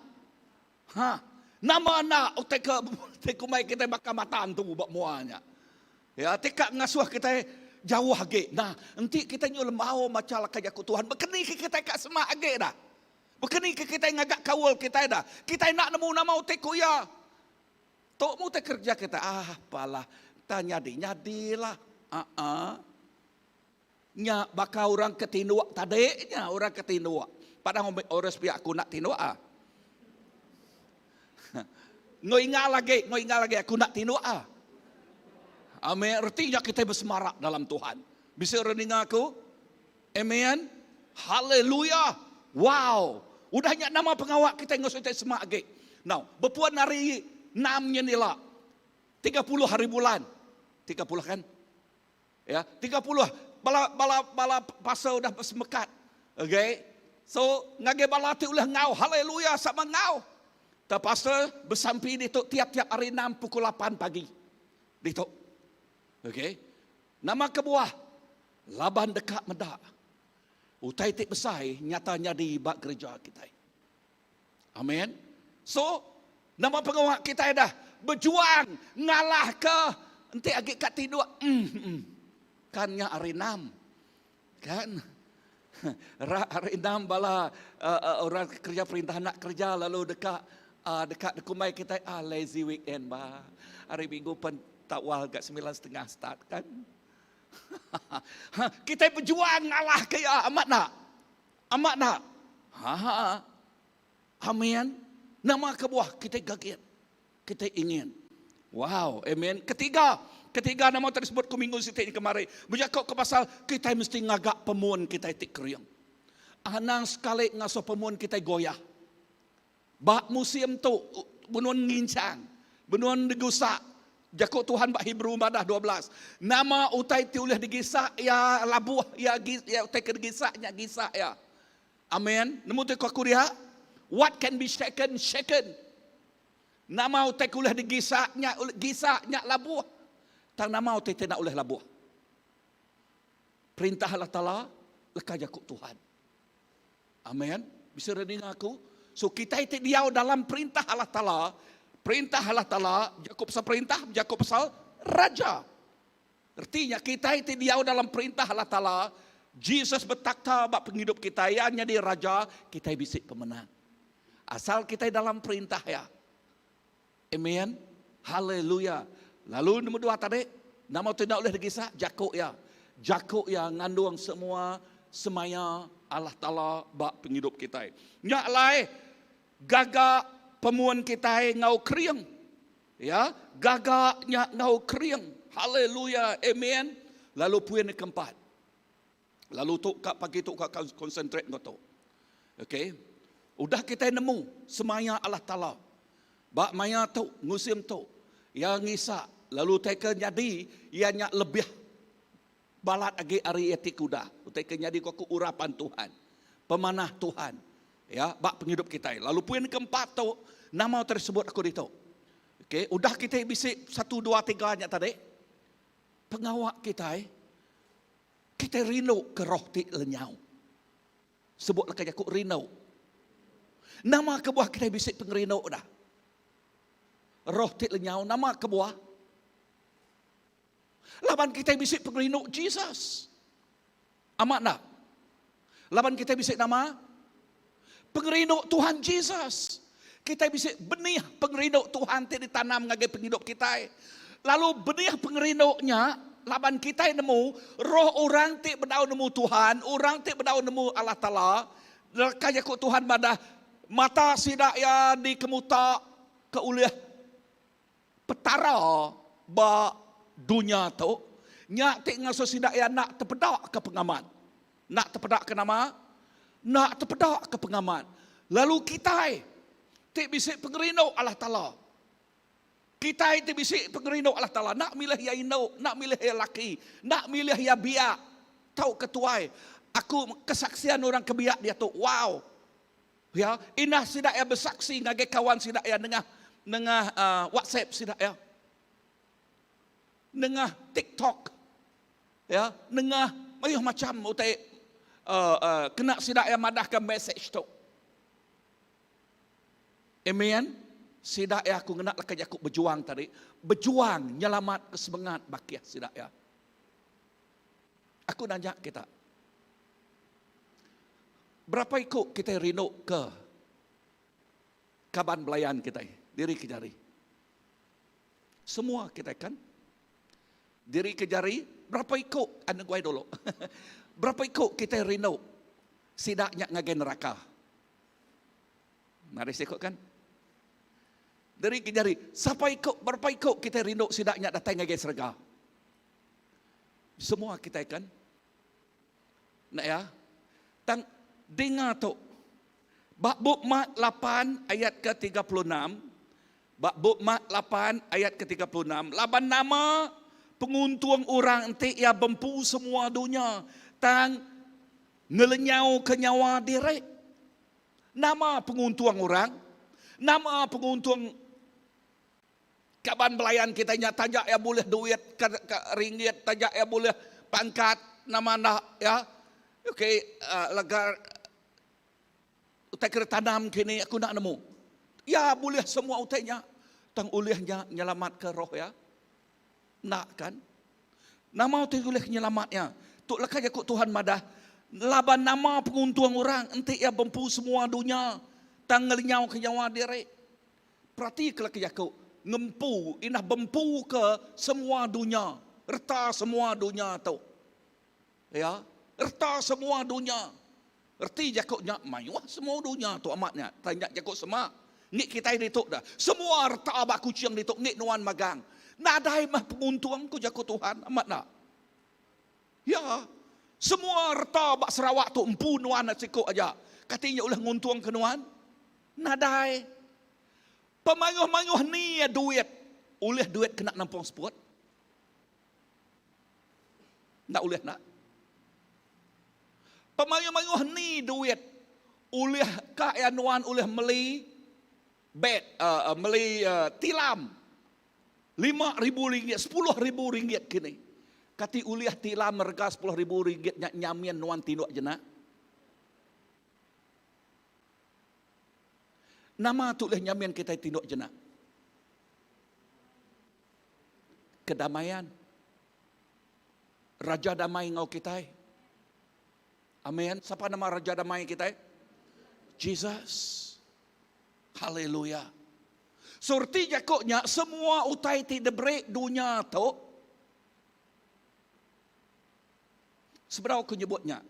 Nama nak utek kumai kita bakal mata antu bak muanya. Ya, tikak ngasuh kita jauh lagi. Nah, nanti kita nyul mau macam lah kaya Tuhan. Berkeni kita kat semak lagi dah. Berkeni kita ngagak kawal kita dah. Kita nak nemu nama utek kuya. Tok mu te kerja kita. Apalah. Tanya nyadilah. Nya bakal orang ketinduak tadeknya orang ketinduak. Padahal orang sepiak aku nak tinduak. Ngoingat lagi aku nak tinduak. Amin. Artinya kita bersemarak dalam Tuhan. Bisa rening aku? Amin. Haleluya. Wow. Udahnya nama pengawak kita ngosot semak lagi. Now, berpuan hari 6-nya nila. 30 hari bulan. 30 kan? Ya, 30. Bala pasal dah bersemekat. Okay? So, ngage bala tu ulah ngau. Haleluya sama ngau. Terpaksa bersampai di tiap-tiap hari 6 pukul 8 pagi. Di tu. Okey. Nama kebuah laban dekat medak. Utai tik besar nyatanya di bak gereja kita. Amin. So, nama pengawak kita dah berjuang ngalah ke enti agak kat tidur. Kan nya hari 6. Kan? Hari 6 bala orang kerja perintah nak kerja lalu dekat dekumai kita lazy weekend ba. Hari Minggu pun takwal kat 9:30 start kan. Kita berjuang ngalah kaya amat nak. Amat nak. Amin. Nama kebuah kita gaget. Kita ingin. Wow, amen. Ketiga nama tersebut ke minggu sitik kemarin. Berjakau ke pasal kita mesti ngagak pemun kita tik kriang. Anang sekali ngasuh pemun kita goyah. Bak musim tu benuan ngincang, benuan degusak. Jakut Tuhan bak Hebrew Madah 12. Nama utai tiulah digisak ya labuh ya utai ke digisaknya gisak ya. Amen. Nemu tu aku dia. What can be shaken shaken. Nama utai kulah digisaknya labuh. Tang nama utai tidak oleh labuh. Perintah Allah Taala lekah jakut Tuhan. Amen. Bisa rening aku. So kita itu diau dalam perintah Allah Taala. Perintah Allah Ta'ala, Yakub pasal perintah, Yakub pasal raja. Artinya kita itu diau dalam perintah Allah Ta'ala, Jesus bertakhta bak penghidup kita, ya jadi raja, kita bisik pemenang. Asal kita dalam perintah ya. Amen. Haleluya. Lalu nombor 2 tadi, nama tidak boleh digisah, Jakub ya. Jakub ya ngandung semua semaya Allah Ta'ala bak penghidup kita. Nyak lai gagak pemuan kita ngau kriang. Ya, gagaknya ngau kriang. Haleluya. Amen. Lalu puan yang keempat. Lalu tu kak pagi tu kak konsentrate ngoto. Okey. Udah kita nemu semaya Allah Taala. Bak maya tu musim tu yang ngisa lalu teka jadi ianya lebih balat agi ari etik kuda. Teka jadi kok urapan Tuhan. Pemanah Tuhan. Ya, bak penghidup kita. Lalu poin keempat tu nama tersebut aku dito. Okey, udah kita bisik 1 2 3 nya tadi. Pengawak kita rindu ke roh ti lenyau. Sebutlah kaya aku rindu. Nama kebuah kita bisik pengerino dah. Roh ti lenyau nama kebuah. Laban kita bisik pengerino Jesus. Amat nak. Laban kita bisik nama pengerino Tuhan Jesus. Kita bisik benih pengerino Tuhan ti ditanam ngagai penghidup kita. Lalu benih pengerinonya laban kita nemu roh orang ti bedau nemu Tuhan, orang ti bedau nemu Allah Taala. Kaya ku Tuhan pada mata sidak ya di kemuta ke uliah petara ba dunia tu nya ti ngaso sidak ya nak terpedak ke pengaman. Nak terpedak ke nama? Nak terpedak ke pengaman. Lalu kita ti bisik pengerino Allah Taala. Kita itu bisik pengerino Allah Ta'ala. Nak milih ya ino, nak milih ya laki, nak milih ya biak. Tahu ketuai. Aku kesaksian orang kebiak dia tu. Wow. Ya, inah sidak ya bersaksi ngagai kawan sidak ya nengah WhatsApp sidak ya. Nengah TikTok. Ya, nengah ayuh macam utai kena sidak ya madahkan message tu. Amen. Sidak ya aku ngenak lekaj aku berjuang tadi. Berjuang nyelamat kesemangat bakiah sidak ya. Aku nanya kita. Berapa ikut kita rindu ke kaban belayan kita? Diri ke jari. Semua kita kan. Diri ke jari. Berapa ikut? Anda gue dulu. Berapa ikut kita rindu? Sidaknya ngagai neraka. Mari sikut kan? Dari kejari, siapa ikut, berapa ikut kita rindu sidaknya datang ngagai serga. Semua kita kan. Nak ya. Tang dengar tu. Bab Mat 8 ayat ke-36. Bab Mat 8 ayat ke-36. Laban nama penguntung orang enti ia bempu semua dunia. Tang ngelenyau ke nyawa diri. Nama penguntung orang. Nama penguntung kaban belayan kita tajak ya boleh duit ke ringgit, tajak ya boleh pangkat nama nak ya. Okey, lagar utai kira tanam kini aku nak nemu. Ya boleh semua utainya. Tang ulihnya nyelamat ke roh ya. Nak kan? Nama utai ulih nyelamatnya. Tuk lekaj aku Tuhan madah. Laban nama penguntung orang enti ya bempu semua dunia. Tang ngelinyau ke nyawa diri. Perhati kelekaj aku. Ngempu, inah bempu ke semua dunia. Erta semua dunia tu. Ya, erta semua dunia. Erti jakuknya, mayuah semua dunia tu amatnya. Tanya jakuk semua. Ngik kita ini tu dah. Semua erta abak kucing di tu, ngik nuan magang. Nadai mah penguntung ku jakuk Tuhan, amat nak. Ya, semua erta abak Sarawak tu, empu nuan nak cikuk aja. Katanya ulah nguntung ke nuan. Nadai. Pemayuh-mayuh ni ya duit. Ulih duit kena nampung seput. Tak ulih nak. Pemayuh-mayuh ni duit. Ulih kak ya nuan ulih meli bed, meli tilam. RM5,000, RM10,000 kini. Kati ulih tilam harga RM10,000 nyamian nuan tinuk jenak. Nama tu leh nyamian kita tinduk jenak. Kedamaian. Raja damai ngau kita. Amin. Siapa nama Raja Damai kita? Jesus. Haleluya. Surti jakoknya semua utai ti debre dunia tu. Seberapa aku nyebutnya?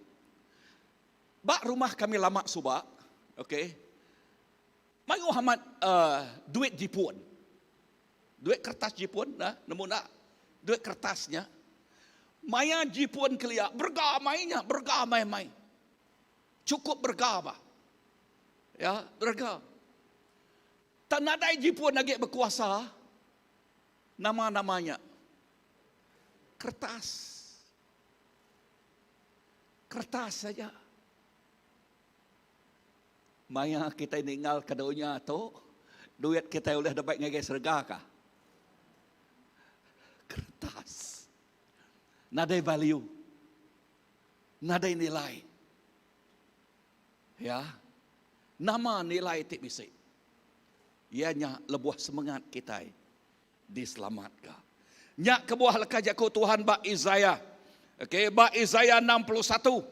Bak rumah kami lama subak. Okay. Mai Muhammad duit Jepun. Duit kertas Jepun, nemu nak? Duit kertasnya. Maya Jepun kelia, bergamainya, bergamai-mai. Cukup bergama. Ya, bergama. Tak nadai Jepun lagi berkuasa. Nama-namanya. Kertas. Kertas saja. Maya kita tinggal ke dunia tu, duit kita boleh dapat ngagai serga kah? Kertas. Nadai value. Nadai nilai. Ya. Nama nilai tik bisik. Ianya lebuah semangat kita diselamatkan. Nyak kebuah lekah jaku Tuhan bak Isaiah. Okey, bak Isaiah 61.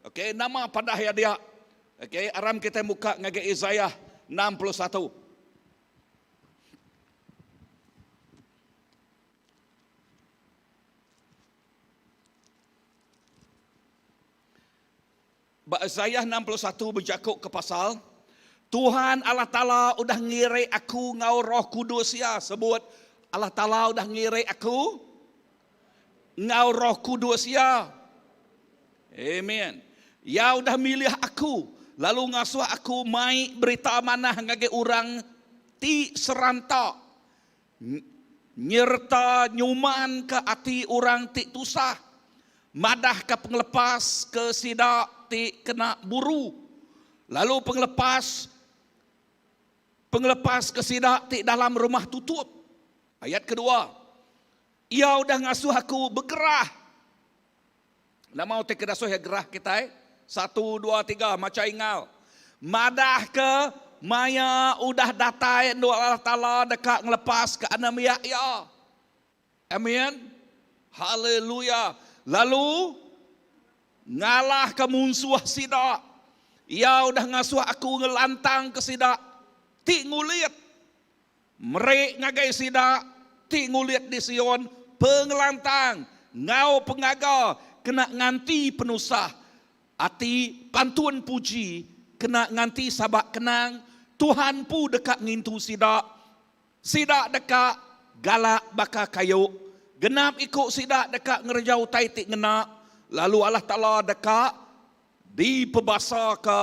Okey, nama pada dia. Okey, aram kita buka ngagai Isaiah 61. Isaiah 61 berjakuk ke pasal Tuhan Allah Ta'ala udah ngirai aku ngau Roh Kudus ya. Sebut Allah Ta'ala udah ngirai aku ngau Roh Kudus ya. Amen. Ya udah milih aku lalu ngasuh aku mai berita amanah ngage orang ti serantak nyerta nyuman ke ati orang ti tusah madah ke penglepas ke sidak ti kena buru. Lalu penglepas ke sidak ti dalam rumah tutup. Ayat kedua. Ia udah ngasuh aku bergerah. Nak mau te kedasuh ya gerah kita 1, 2, 3 macam ingal. Madah ke maya udah datai doa Allah Ta'ala dekat ngelepas ke anam ya. Amin. Haleluya. Lalu ngalah ke munsuh sidak. Ia udah ngasuh aku ngelantang ke sidak. Ti ngulit. Merek ngagai sidak. Ti ngulit di Sion. Pengelantang. Ngau pengaga. Kena nganti penusah. Ati pantun puji. Kena nganti sabak kenang. Tuhan pu dekat ngintu sidak. Sidak dekat galak baka kayu. Genap ikut sidak dekat ngerjau taitik ngenak. Lalu Allah Ta'ala dekat di pebasa ke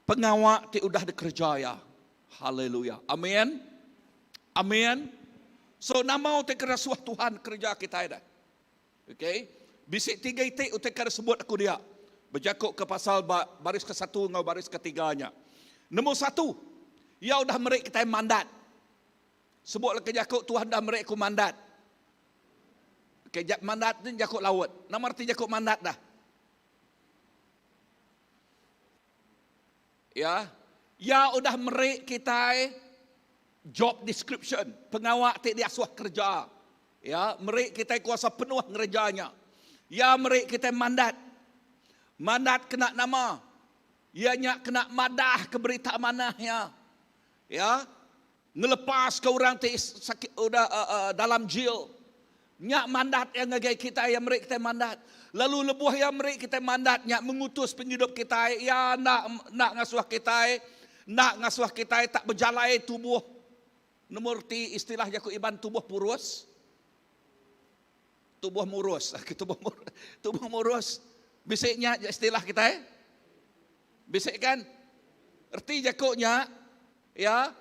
pengawak ti udah dikerjaya. Haleluya. Amin. Amin. So nama utek rasuah Tuhan kerja kita dah. Okay. Bisik 3 itik utek sebut aku dia. Berjakuk ke pasal baris ke-1 ngau baris ke-3-nya. Nombor 1. Ya udah merek kita mandat. Sebut ke jakuk Tuhan dah merek ku mandat. Okay, mandat ni jakuk laut. Nama arti jakuk mandat dah. Ya. Ya udah merek kita job description. Pengawak ti dia suah kerja. Ya, merek kita kuasa penuh ngerjanya. Ya merek kita mandat. Mandat kena nama. Ianya kena madah ke berita amanahnya. Ya. Ngelepas ke orang ti sakit dalam jail. Nyak mandat yang ngagai kita yang mereka kita mandat. Lalu lebuh yang mereka kita mandat nyak mengutus penghidup kita ya nak ngasuh kita tak berjalai tubuh. Nomor ti istilah jaku iban tubuh purus. Tubuh murus. Tubuh murus. Bisiknya istilah kita bisik kan? Erti jakuknya ya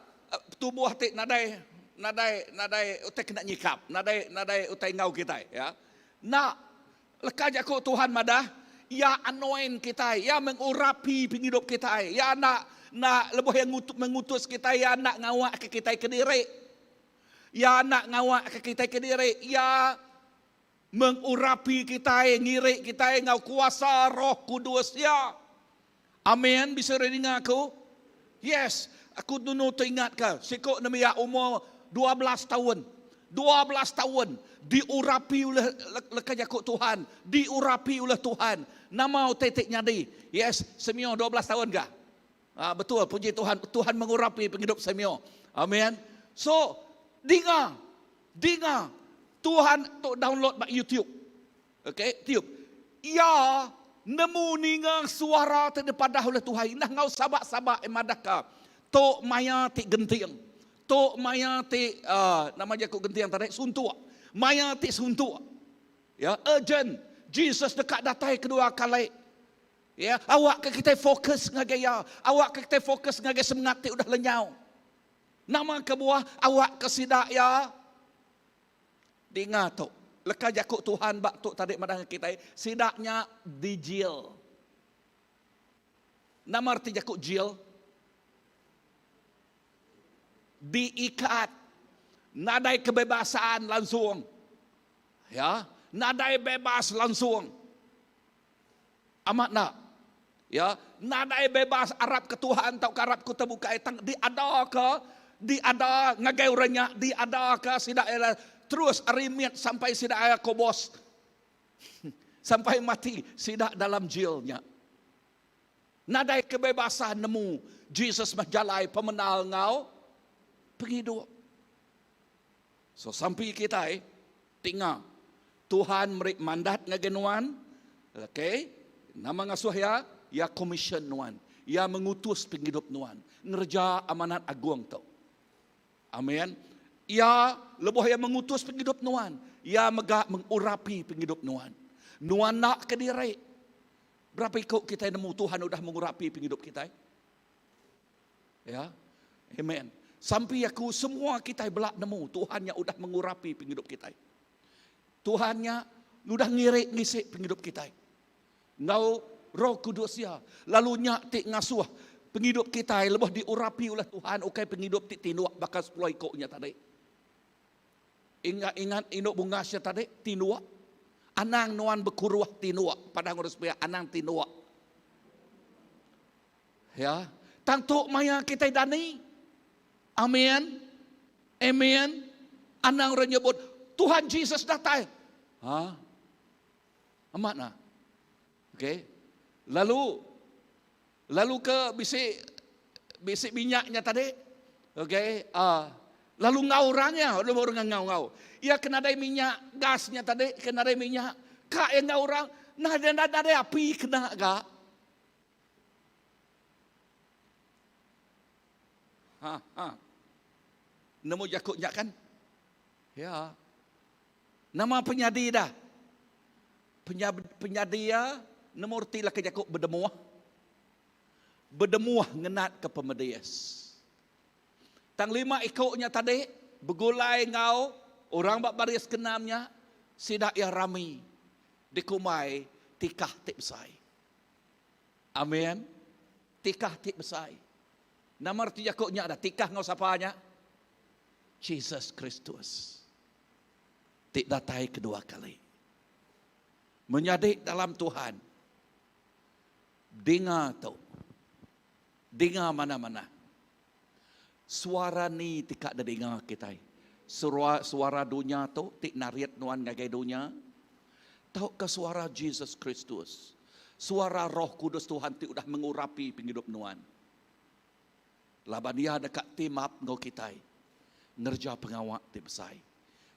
tubuh ti nadai utai kena nyikap, nadai utai ngau kita ya. Nak lekah jakuk Tuhan madah, ya anoint kita, ya mengurapi penghidup kita, ya nak lebuh yang mengutus kita, ya nak ngawak ke kita ke diri. Ya nak ngawak ke kita ke diri, ya mengurapi kita, ngirik kita ngau kuasa Roh Kudus ya. Amin, bisa dengar aku? Yes, aku dulu teringat ke, sikok nama umur 12 tahun. 12 tahun diurapi oleh lekas Yakub Tuhan, diurapi oleh Tuhan. Nama tetek nyadi. Yes, Simeon 12 tahun kah? Betul, puji Tuhan. Tuhan mengurapi penghidup Simeon. Amin. So, dengar. Tuhan tu download mak YouTube. Okay, YouTube. Ya, nemu ningang suara terdepada oleh Tuhan. Nah ngau sabak-sabak emadaka. Tok maya ti genting. Tok maya ti nama Yakub genting tadi suntuk. Maya ti suntuk. Ya, urgent. Jesus dekat datai kedua kali. Ya, awak ke kita fokus ngagai ya. Awak ke kita fokus ngagai semangat ti udah lenyau. Nama kebuah awak ke sidak ya. Dengar tu. Lekas Yakub Tuhan bak tu tadi madang kita sidaknya dijil. Nama arti Yakub jil? Diikat. Nadai kebebasan langsung. Ya, nadai bebas langsung. Amat nak. Ya, nadai bebas Arab ke Tuhan tau ke Arab ku terbuka tang diada ke diada ngagai urangnya diada ke sidak terus arimit sampai sidak ayah kobos. Sampai mati sidak dalam jilnya. Nadai kebebasan nemu Jesus menjalai pemenal ngau penghidup. So sampai kita tinggal Tuhan merik mandat ngagenuan. Okay. Nama ngasuh ya commission nuan. Ya mengutus penghidup nuan. Ngerja amanat agung tu. Amin. Ya lebuh yang mengutus penghidup nuan. Ya megak mengurapi penghidup nuan. Nuan nak ke diri. Berapa ikut kita nemu Tuhan sudah mengurapi penghidup kita? Ya. Amen. Sampai aku semua kita belak nemu Tuhannya sudah mengurapi penghidup kita. Tuhannya sudah ngirik ngisik penghidup kita. Ngau Roh Kudus ya. Lalu nyak tik ngasuh penghidup kita lebih diurapi oleh Tuhan. Okey penghidup tik tinduak bakal 10 ikutnya tadi. Ingat induk bunga sia tadi tinduak. Anang nuan berkuruah tinduak. Padang urus pia anang tinduak. Ya. Tangtuk maya kita dani. Amin. Amin. Anang orang nyebut Tuhan Jesus datang. Amat nah. Okey. Lalu ke bisik minyaknya tadi. Okey. Lalu ngau orangnya, orang ngau. Ya kena ada minyak gasnya tadi, kena ada minyak. Kak yang ngau orang, nada api kena gak? Nemu Yakubnya kan? Ya. Nama penyadi dah. Penyadi ya, nemu artilah ke Yakub berdemuah. Berdemuah ngenat ke pemedias. Tang 5 ikutnya tadi, bergulai ngau, orang bak baris kenamnya, sidak ya rami, dikumai, tikah tik besai. Amin. Tikah tik besai. Nama arti Yakubnya ada, tikah ngau sapanya? Jesus Kristus. Tik datai kedua kali. Menyadik dalam Tuhan. Dengar tu. Dengar mana-mana. Suara ni tikak ada dengar kita. Suara dunia tu tik nariat nuan ngagai dunia. Tahu ke suara Jesus Kristus. Suara Roh Kudus Tuhan ti udah mengurapi penghidup nuan. Laban dia dekat team up ngau kita. Ngerja pengawak ti besai.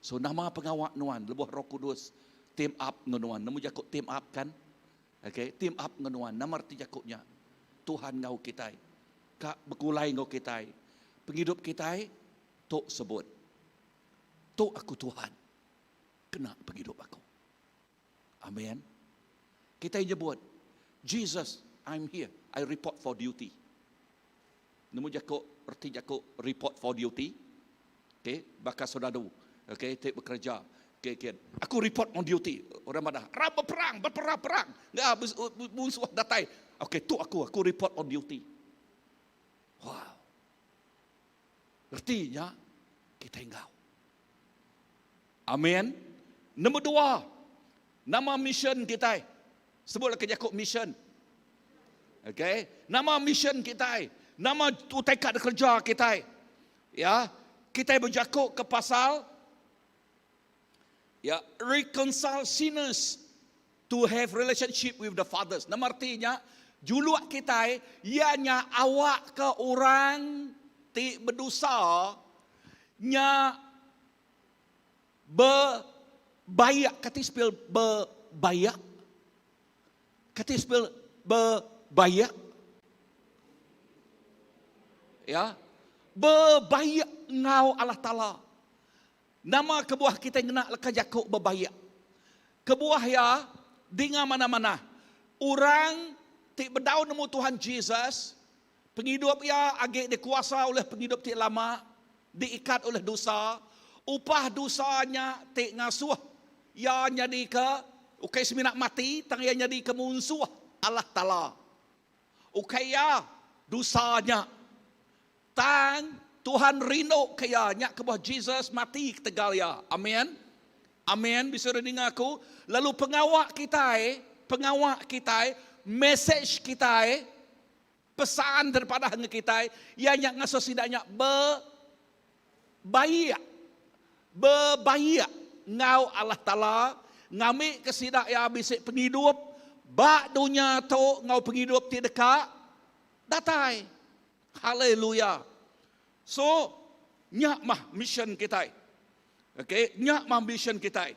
So nama pengawak nuan lebuh Roh Kudus team up nuan. Namu Yakub team up kan? Okay, team up nuan. Nama arti Yakubnya Tuhan ngau kita. Kak bergulai ngau kita. Penghidup kita, tok sebut. Tok aku Tuhan. Kena penghidup aku. Amin. Kita nyebut, Jesus, I'm here. I report for duty. Nemu Yakub, erti Yakub report for duty. Okay, bakal saudara. Okay, tak bekerja. Okay. Aku report on duty. Orang mana? Berperang. Nggak, musuh datai. Okay, tok aku report on duty. Wow. Artinya kita engkau. Amin. Nombor 2. Nama mission kita. Sebutlah ke Yakub mission. Okay. Nama mission kita. Nama tekad kerja kita. Ya. Kita berjakuk ke pasal Ya, reconcile sinners to have relationship with the fathers. Nama artinya, juluk kita ianya awak ke orang ti berdosa nya berbayak, kata spell berbayak, kata spell berbayak, ya, berbayak ngau Allah Ta'ala. Nama kebuah kita yang nak leka jakuk berbayak. Kebuah ya, dengan mana-mana. Orang ti berdaun nemu Tuhan Jesus, penghidup ya agak dikuasa oleh penghidup ti lama, diikat oleh dosa, upah dosanya ti ngasuh, ya jadi ke, ukai seminak mati, tang ya jadi ke munsuh Allah Ta'ala. Ukai ya dosanya, tang Tuhan rindu kayanya kebuah Jesus mati tegal ya. Amin. Amin. Bisa dengar aku. Lalu pengawak kita, message kita, pesan daripada hang kita, yang ngaso sidaknya berbaik ngau Allah Ta'ala, ngami kesidak ya bisik penghidup, bak dunia tu ngau penghidup ti dekat, datai. Haleluya. So, nyak mah mission kita. Okay, nyak mah mission kita.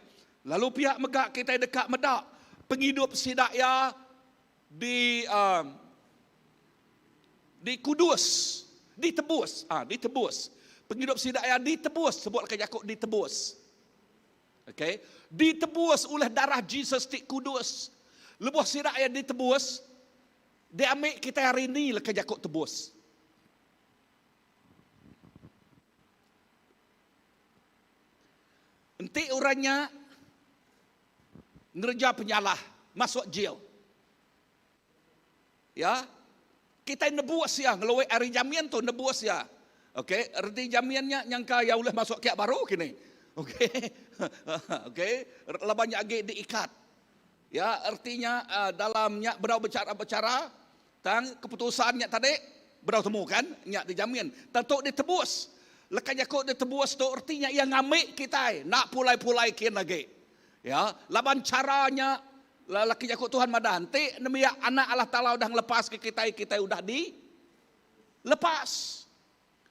Lalu pihak megak kita dekat medak. Penghidup sidak ya di Kudus, ditebus. Ditebus. Penghidup sidak ya ditebus. Sebut ke Yakub ditebus. Okay, ditebus oleh darah Jesus di Kudus. Lebuh sidak ya ditebus. Dia ambil kita hari ini ke Yakub tebus. Nanti orangnya ngerja penyalah, masuk jail. Ya, kita nebus ya, ngeluai hari jamian tu nebus ya. Okey, arti jamiannya nyangka ya boleh masuk kiak baru kini. Okey, okey, labanya agak diikat. Ya, artinya dalamnya berau bercara, tang keputusannya tadi berau temu kan, nyak dijamin. Tentu ditebus. Lekas Yakub ditebus tu artinya yang ngamik kita, nak pulai-pulai kian lagi. Ya, laban caranya laki Yakub Tuhan madan. Nanti nemia anak Allah Ta'ala udah lepas ke kita udah lepas.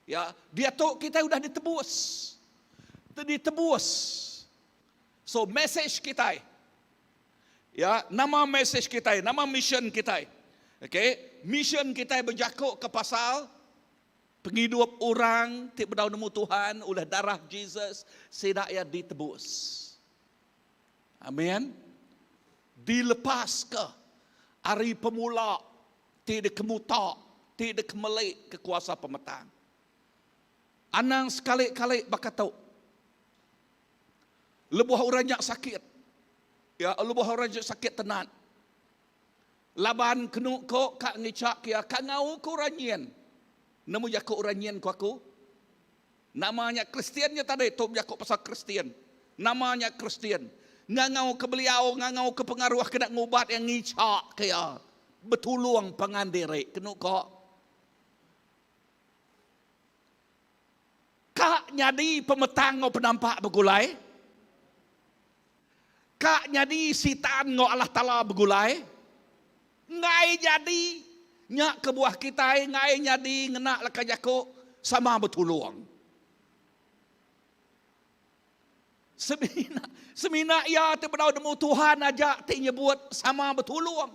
Ya, dia tu kita udah ditebus. Ditebus. So message kita. Ya, nama message kita, nama mission kita. Okay, mission kita berjakuk ke pasal penghidup orang ti berdaun nemu Tuhan oleh darah Jesus sedak ya ditebus. Amin. Dilepas ke hari pemula ti dikemutak, ti dikemelik ke kuasa pemetang. Anang sekali-kali bakatau. Lebuh orangnya sakit. Ya, lebuh orangnya sakit tenan. Laban kenu ko kak ngicak ya kak ngau ko ranyen. Nemu Yakub oranyen ku aku. Namanya Kristiannya tadi, tu Yakub pasal Kristian. Namanya Kristian. Ngangau ke beliau, ngangau ke pengaruh kena ngubat yang ngicak kaya. Betulung pengandiri. Kena kok. Kak nyadi pemetang ngau penampak begulai. Kak nyadi sitaan ngau Allah Ta'ala begulai. Ngai jadi. Nyak kebuah kita ngai nyadi ngenak laka Yakub sama betulung. Semina ya terberau demu Tuhan aja ti nyebut sama betulung.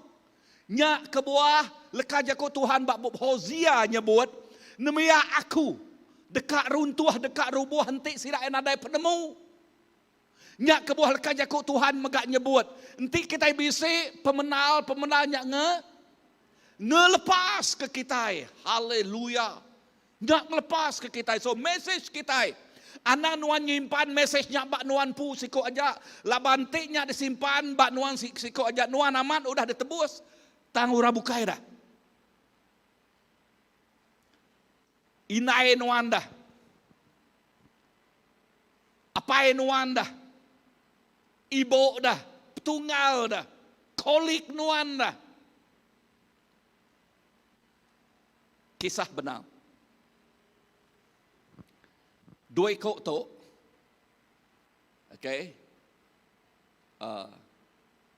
Nyak kebuah laka Yakub Tuhan bak Hosea nyebut nemia aku dekat runtuh dekat rubuh henti sirak nadai penemu. Nyak kebuah laka Yakub Tuhan megak nyebut henti kita bisi pemenal nyak ngelepas ke kita. Haleluya. Nak ngelepas ke kita. So message kita. Anak nuan nyimpan message-nya bak nuan pu siko aja. Labantiknya disimpan bak nuan siko aja. Nuan aman udah ditebus. Tangura bukai dah. Inai nuan dah. Apai nuan dah. Ibu dah. Tunggal dah. Kolik nuan dah. Kisah benar. Dua ekor tu, okay,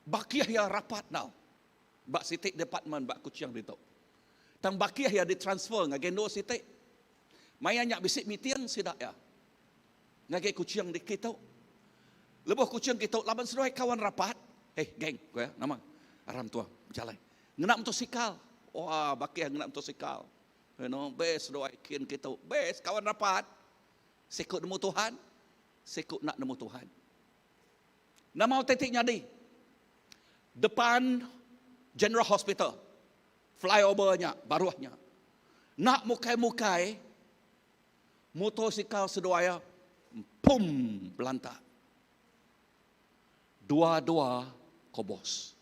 bakiah ya rapat now. Bak sitik department bak kuciang dito. Tang bakiah ya ditransfer ngagendo sitik. Maya nyak bisik mitian sidak ya. Ngage kuciang di kita. Lebuh kuciang kita laban sedoai kawan rapat. Geng, ko ya, nama. Aram tua, jalan. Ngenak motosikal. Wah, bakiah ngenak motosikal. Bes doai kian kita. Bes kawan rapat. Sekut nemu Tuhan. Sekut nak nemu Tuhan. Nama titiknya di depan General Hospital. Flyovernya, baruahnya. Nak mukai-mukai, motosikal sedoaya, pum, belantak. Dua-dua kobos.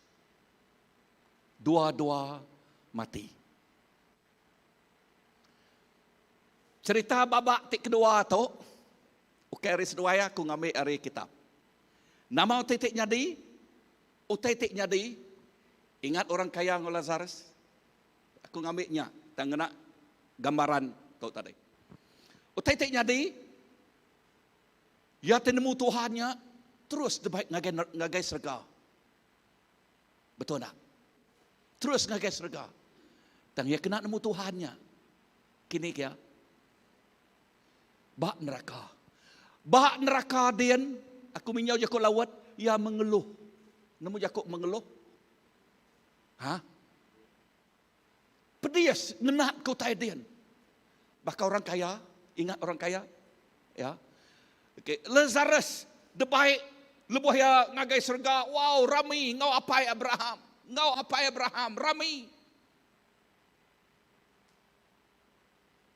Dua-dua mati. Cerita babak tik kedua tu, ukari sedoaya aku ngambil dari kitab. Nama titiknya di, titiknya di, ingat orang kaya ng Lazarus? Aku ngambilnya, tangena gambaran tu tadi. Titiknya di, ya tenemu Tuhannya, terus debaik ngagai serga. Betul tak? Terus ngagai serga. Dan ya kena nemu Tuhannya. Kini ya, bak neraka. Bak neraka dian, aku minyau jakuk lawat, ya mengeluh. Nemu jakuk mengeluh. Pedias ngenat kau taidian. Bahkan orang kaya, ingat orang kaya, ya. Okay. Lazarus debaik lebuh ya ngagai surga. Wow, rami ngau apai Abraham. Ngau apai Abraham, rami.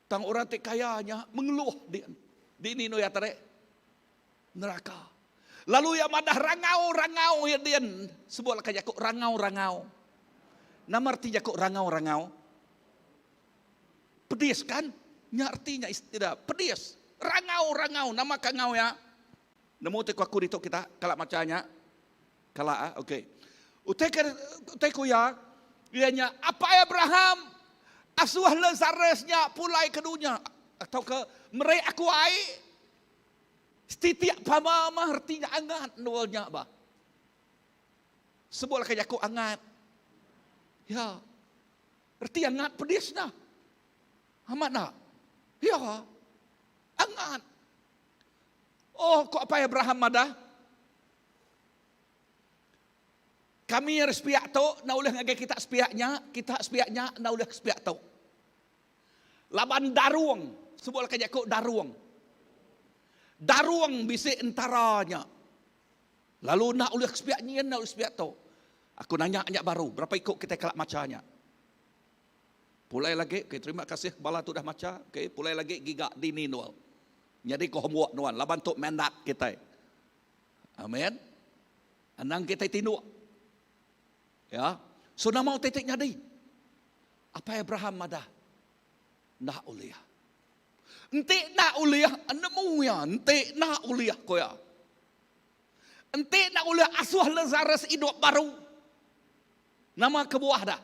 Tang orang tik kayanya mengeluh dia. Di nino ya tare. Neraka. Lalu ya madah rangau ya dia. Sebuah kajakuk rangau. Nama artinya kok rangau. Pedis kan? Nya artinya istilah pedis. Rangau. Nama kangau ya. Nemu teku aku dito kita kalak macanya. Kalak okey. Uteku ya. Ianya apa Abraham? Asuah Lazarusnya pulai kedunya. Atau ke merai aku ai. Setiap pamama artinya angat nualnya bah. Sebuah kayak aku angat. Ya, erti angat pedis na. Amat na. Ya, angat. Oh, kok apa Abraham ada? Kami harus piak tu, na ulah ngagai kita sepiaknya, na ulah sepiak tu. Laban daruang, sebuah kayak kok daruang. Daruang bisik entaranya. Lalu na ulah sepiaknya, na ulah sepiak tu. Aku nanya baru, berapa ikut kita kelak macanya? Pulai lagi, okay, terima kasih bala tu dah maca, okay, pulai lagi gigak dini nual. Jadi ko homework nuan, laban tu mandat kita. Amin. Anang kita tindu. Ya. So nama titiknya di. Apa Abraham ada? Nak uliah. Ente nak uliah, anemu ya, ente nak uliah ko ya. Ente nak uliah asuh Lazarus hidup baru. Nama kebuah dah.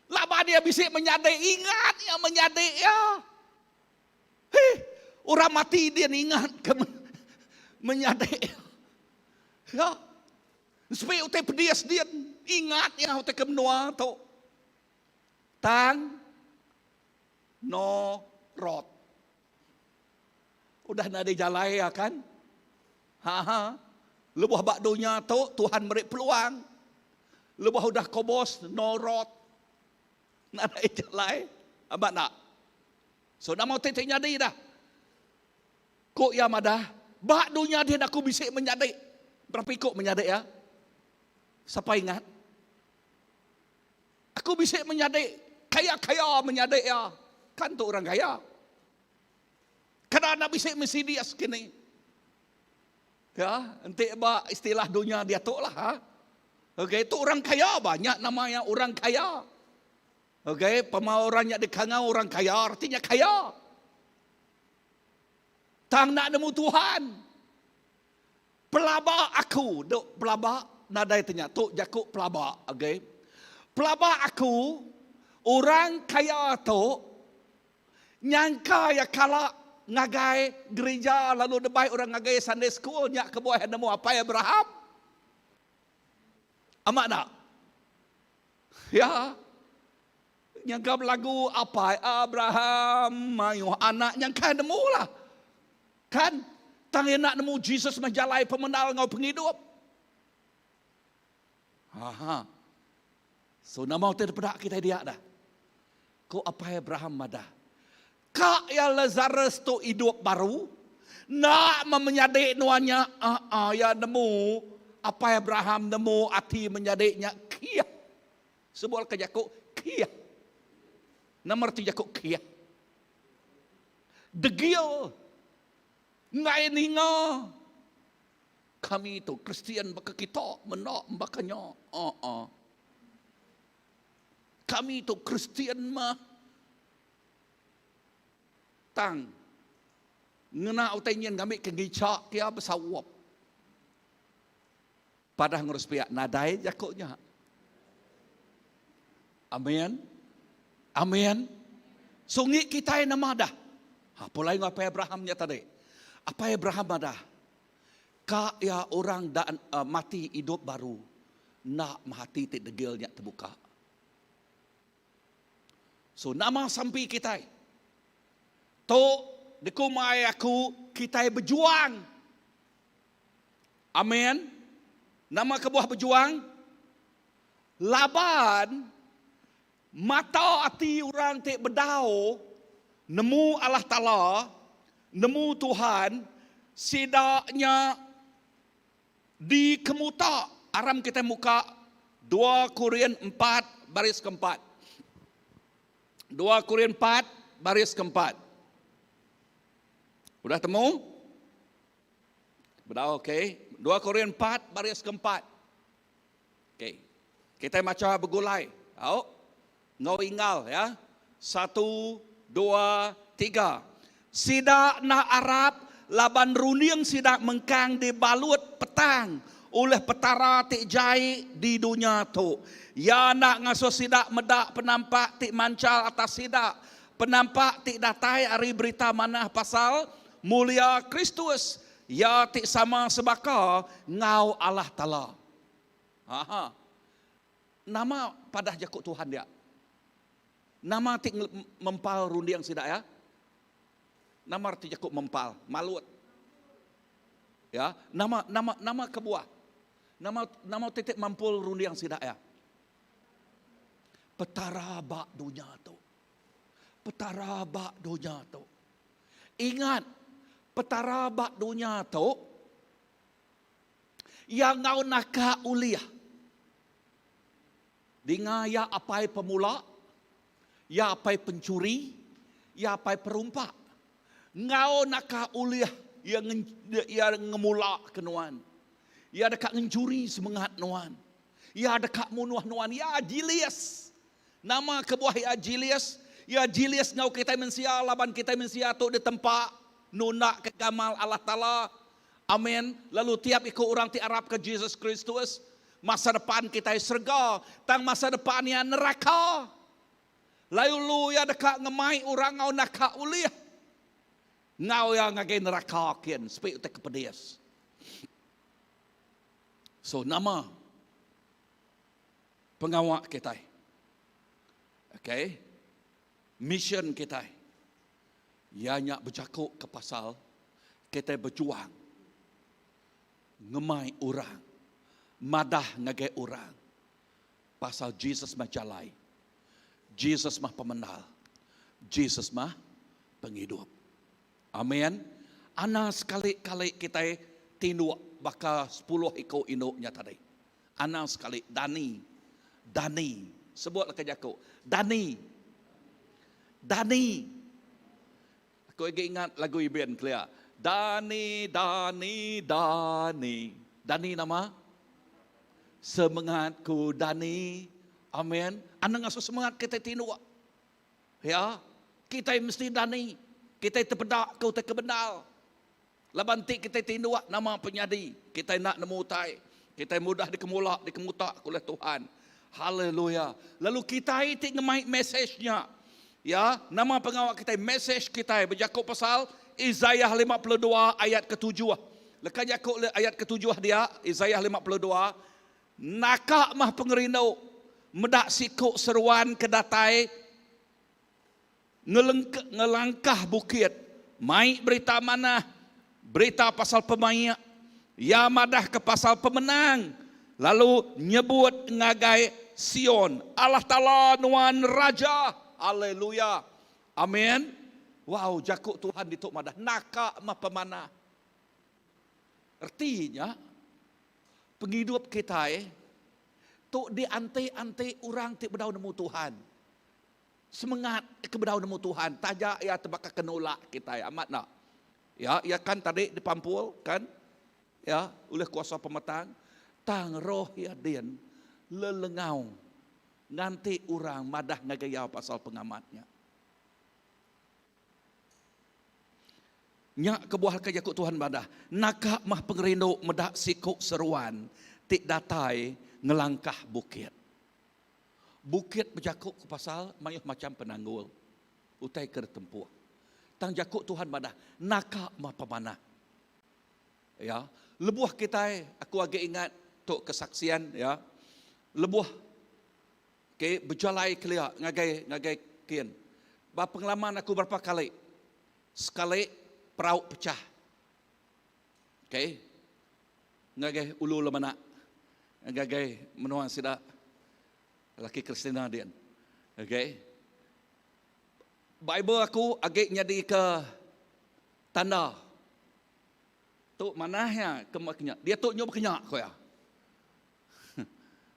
Laba dia bisik menyadai, ingat ya menyadai ya. Orang mati dia ingat ke menyadai. Ya. Supaya utai pedias dia ingat ya utai ke menua tu. Tang no rot. Udah nade jalai ya kan? Lebuh bakdonya tu Tuhan beri peluang. Lebuh udah kobos norot. Nak ada jalai. Abang nak. So nak mau titiknya dia dah. Kok ya madah. Bak dunia dia nak aku bisik menyadai. Berapa ikut menyadai ya? Siapa ingat? Aku bisik menyadai. Kaya-kaya menyadai ya. Kan tu orang kaya. Kerana nak bisik mesti dia sekini. Ya, nanti istilah dunia dia tu lah. Ha? Okey, itu orang kaya, banyak namanya orang kaya. Okey, pemaurannya dikangau orang kaya, artinya kaya. Tang nak nemu Tuhan. Pelaba aku, dok pelaba nadai tanya, tok jakuk pelaba, okey. Pelaba aku, orang kaya tu nyangka ya kala ngagai gereja lalu debai orang ngagai Sunday school nyak ke bawah nemu apa Abraham. Amak tak? Ya. Yang kau lagu apa? Abraham, mayuh anak yang kan nemu lah. Kan? Tang nak nemu Jesus menjalai pemenal ngau penghidup. Aha. So nama terpedak kita dia dah. Kau apa Abraham madah? Kak ya Lazarus tu hidup baru. Nak menyadik nuanya. Ya nemu. Apa Abraham nemu hati menyadiknya. Kia. Sebuah kejakuk. Kia. Nomor 3 kok kia. Degil. Ngai ninga. Kami itu Kristian baka kita menok bakanya. Kami itu Kristian mah. Tang. Ngena utenyen kami ke gereja kia bersawap. Padah ngurus pihak nadai jakuknya. Amin. Amin. Sungi kita yang nama dah. Pulai apa Abrahamnya tadi. Apa Abraham dah? Kak ya orang dan mati hidup baru. Nak mati tik degilnya terbuka. So nama sampai kita. Tok dekumai aku kita berjuang. Amin. Nama kebuah berjuang. Laban. Mata hati orang tak berdau, nemu Allah Ta'ala, nemu Tuhan, sidaknya di kemuta. Aram kita muka 2 Korintus 4 baris keempat. 2 Korintus 4 baris keempat. Sudah temu? Sudah okey. 2 Korintus 4 baris keempat. Okey. Kita macam bergulai. Tahu? Ngau ingal ya. 1, 2, 3. Sidak nak Arab laban runing sidak mengkang dibalut petang oleh petara tik jai di dunia tu. Ya nak ngasuh sidak medak penampak tik mancal atas sidak. Penampak tik datai hari berita mana pasal mulia Kristus. Ya tik sama sebaka ngau Allah Ta'ala. Nama padah jakuk Tuhan dia. Nama tik mempal rundiang sidak ya. Nama arti jakuk mempal, malut. Ya, nama kebuah. Nama titik mampul rundiang sidak ya. Petara bak dunia tu. Petara bak dunia tu. Ingat, petara bak dunia tu yang ngau nakak uliah. Dingaya apai pemula, ya apai pencuri, ya apai perumpak. Ngau nakak uliah yang ngemula kenuan. Ya dekat mencuri semangat nuan. Ya dekat munuh nuan. Ya Jilias. Nama kebuah ya Jilias. Ya Jilias ngau kita mensia, laban kita mensia tu di tempat nunak ke gamal Allah Ta'ala. Amin. Lalu tiap ikut orang ti Arab ke Jesus Kristus. Masa depan kita surga. Tang masa depannya neraka. Lalu ya dekat ngemai orang ngau nakak uliah. Ngau yang ngagai neraka kian. Supaya utak kepedias. So nama pengawak kita. Okay. Mission kita. Ianya bercakap ke pasal kita berjuang. Ngemai orang. Madah ngagai orang. Pasal Jesus mah jalai. Jesus mah pemenal. Jesus mah penghidup. Amin. Ana sekali-kali kita tindu baka 10 ikut induknya tadi. Ana sekali Dani. Sebutlah ke jaku. Dani. Aku ingat lagu Iben clear. Dani. Dani nama? Semangatku Dani. Amin. Ana ngasuh semangat kita tindu. Ya. Kita mesti Dani. Kita terpedak kau terkebenal. Labantik kita tindu nama penyadi. Kita nak nemu tai. Kita mudah dikemutak oleh Tuhan. Haleluya. Lalu kita itu ngemai mesejnya. Ya, nama pengawak kita, mesej kita berjakuk pasal Isaiah 52 ayat ke-7. Lekas jakuk ayat ke-7 dia, Isaiah 52 Nakak mah pengerino medak sikuk seruan kedatai ngelangkah bukit. Mai berita mana? Berita pasal pemayak. Ya madah ke pasal pemenang. Lalu nyebut ngagai Sion. Allah Ta'ala nuan Raja. Haleluya. Amin. Wow, jakuk Tuhan dituk madah. Nakak mah pemanah. Artinya, penghidup kita tuk di ante-ante orang tik berdau nemu Tuhan. Semangat ke berdau nemu Tuhan. Tajak ya terbakar kenolak kita amat nak. Ya, ya kan tadi di Pampul kan? Ya, oleh kuasa pemetang. Tang roh ya dian lelengau. Nanti orang madah ngagaya pasal pengamatnya. Nyak kebuah kajakuk Tuhan madah. Nakak mah pengerino medak sikuk seruan. Tik datai ngelangkah bukit. Bukit berjakuk ke pasal mayuh macam penanggul. Utai kertempuh. Tang jakuk Tuhan madah. Nakak mah pemanah. Ya, lebuh kita aku agak ingat tok kesaksian ya. Lebuh ke berjalai kelia ngagai kian. Ba pengalaman aku berapa kali. Sekali perahu pecah. Okey. Ngagai ulu lemana. Ngagai menuan sida laki Kristina dia. Okey. Bible aku agak nyadi ke tanda. Tok manahnya kemaknya. Dia tok nyoba kenyak ko ya.